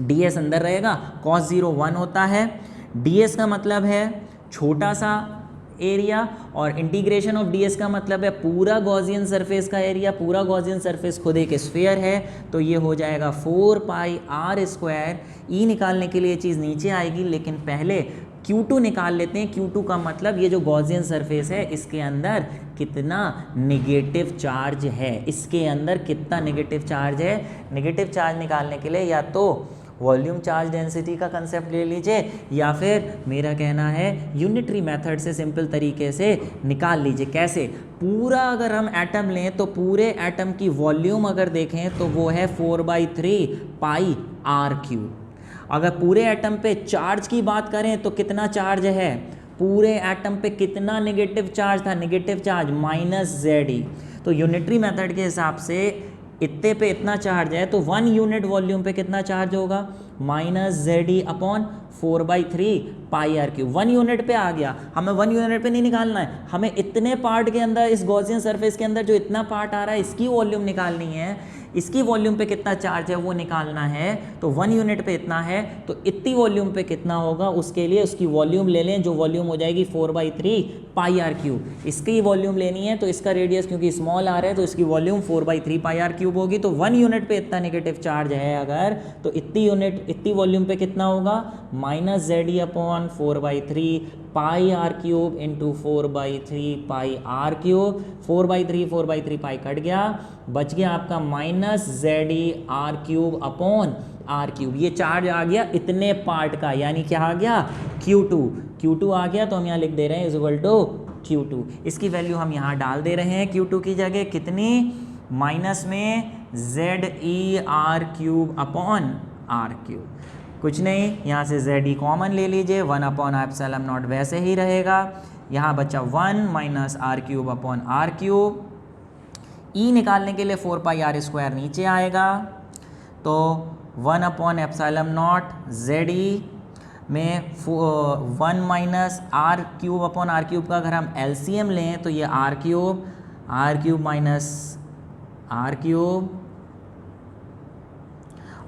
ds अंदर रहेगा, cos 0 1 होता है। ds का मतलब है छोटा सा एरिया और इंटीग्रेशन ऑफ ds का मतलब है पूरा गॉसियन सरफेस का एरिया। पूरा गॉसियन सरफेस खुद एक स्फीयर है, तो ये हो जाएगा 4πr²। E निकालने के लिए चीज़ नीचे आएगी, लेकिन पहले Q2 निकाल लेते हैं। Q2 का मतलब ये जो गॉसियन सरफेस है इसके अंदर कितना नेगेटिव चार्ज है, इसके अंदर कितना नेगेटिव चार्ज है। नेगेटिव चार्ज निकालने के लिए या तो वॉल्यूम चार्ज डेंसिटी का कंसेप्ट ले लीजिए या फिर मेरा कहना है यूनिटरी मेथड से सिंपल तरीके से निकाल लीजिए। कैसे? पूरा अगर हम एटम लें तो पूरे एटम की वॉल्यूम अगर देखें तो वो है 4/3πr³। अगर पूरे एटम पे चार्ज की बात करें तो कितना चार्ज है? पूरे एटम पे कितना नेगेटिव चार्ज था? Negative charge -ZE। तो यूनिटरी मेथड के हिसाब से इतने पे इतना चार्ज है तो 1 यूनिट वॉल्यूम पे कितना चार्ज होगा? -ZE/4/3πr³। 1 यूनिट पे आ गया। हमें 1 यूनिट पे नहीं निकालना है, हमें इतने पार्ट के अंदर, इस गॉसियन सरफेस के अंदर जो इतना पार्ट आ रहा है इसकी वॉल्यूम निकालनी है। इसकी वॉल्यूम पे कितना चार्ज है वो निकालना है। तो 1 यूनिट पे इतना है तो इतनी वॉल्यूम पे कितना होगा, उसके लिए उसकी वॉल्यूम ले लें, जो वॉल्यूम हो जाएगी 4/3πr³। इसकी वॉल्यूम लेनी है तो इसका रेडियस क्योंकि स्मॉल आ रहा है तो इसकी वॉल्यूम 4/3πr³ होगी। तो 1 यूनिट पे इतना नेगेटिव चार्ज है अगर, तो इतनी वॉल्यूम पे कितना होगा? -ZE/4/3πr³ into 4/3πr³। 4/3 कट गया, बच गया आपका -ZEr³/r³। ये चार्ज आ गया इतने पार्ट का, यानी क्या आ गया? Q2 आ गया। तो हम यहाँ लिख दे रहे हैं =Q2। इसकी वैल्यू हम यहाँ डाल दे रहे हैं Q2 की जगह कितनी? माइनस में ZEr³/r³। कुछ नहीं, यहाँ से ZE कॉमन ले लीजिए, 1/ε0 वैसे ही रहेगा। यहाँ बचा 1 -r³/r³। E निकालने के लिए 4πr² नीचे आएगा, तो 1/ε0 ZE में 1 -r³/r³ का अगर हम LCM लें तो ये r³ -r³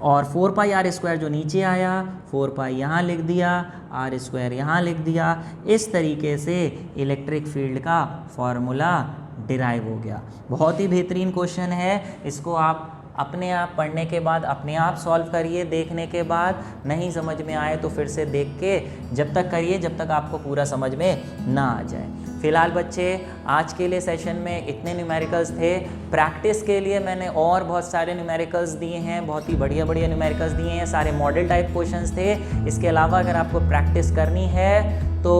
और 4πr² जो नीचे आया, 4π यहाँ लिख दिया, r² यहाँ लिख दिया। इस तरीके से इलेक्ट्रिक फील्ड का फॉर्मूला डिराइव हो गया। बहुत ही बेहतरीन क्वेश्चन है। इसको आप अपने आप पढ़ने के बाद अपने आप सॉल्व करिए। देखने के बाद नहीं समझ में आए तो फिर से देख के जब तक करिए जब तक आपको पूरा समझ में ना आ जाए। फ़िलहाल बच्चे आज के लिए सेशन में इतने न्यूमेरिकल्स थे। प्रैक्टिस के लिए मैंने और बहुत सारे न्यूमेरिकल्स दिए हैं, बहुत ही बढ़िया बढ़िया न्यूमेरिकल्स दिए हैं, सारे मॉडल टाइप क्वेश्चंस थे। इसके अलावा अगर आपको प्रैक्टिस करनी है तो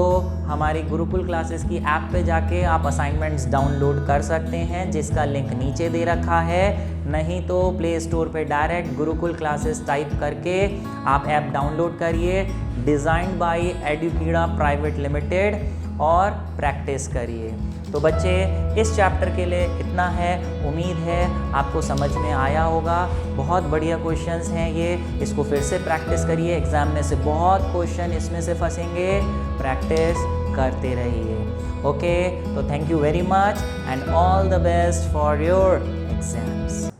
हमारी गुरुकुल क्लासेस की ऐप पे जाके आप असाइनमेंट्स डाउनलोड कर सकते हैं, जिसका लिंक नीचे दे रखा है। नहीं तो प्ले स्टोर पे डायरेक्ट गुरुकुल क्लासेस टाइप करके आप ऐप डाउनलोड करिए, डिज़ाइंड बाय एडुकीड़ा प्राइवेट लिमिटेड, और प्रैक्टिस करिए। तो बच्चे इस चैप्टर के लिए इतना है। उम्मीद है आपको समझ में आया होगा। बहुत बढ़िया क्वेश्चंस हैं ये, इसको फिर से प्रैक्टिस करिए। एग्ज़ाम में से बहुत क्वेश्चन इसमें से फंसेंगे, प्रैक्टिस करते रहिए। ओके, तो thank you very much and all the best for your exams.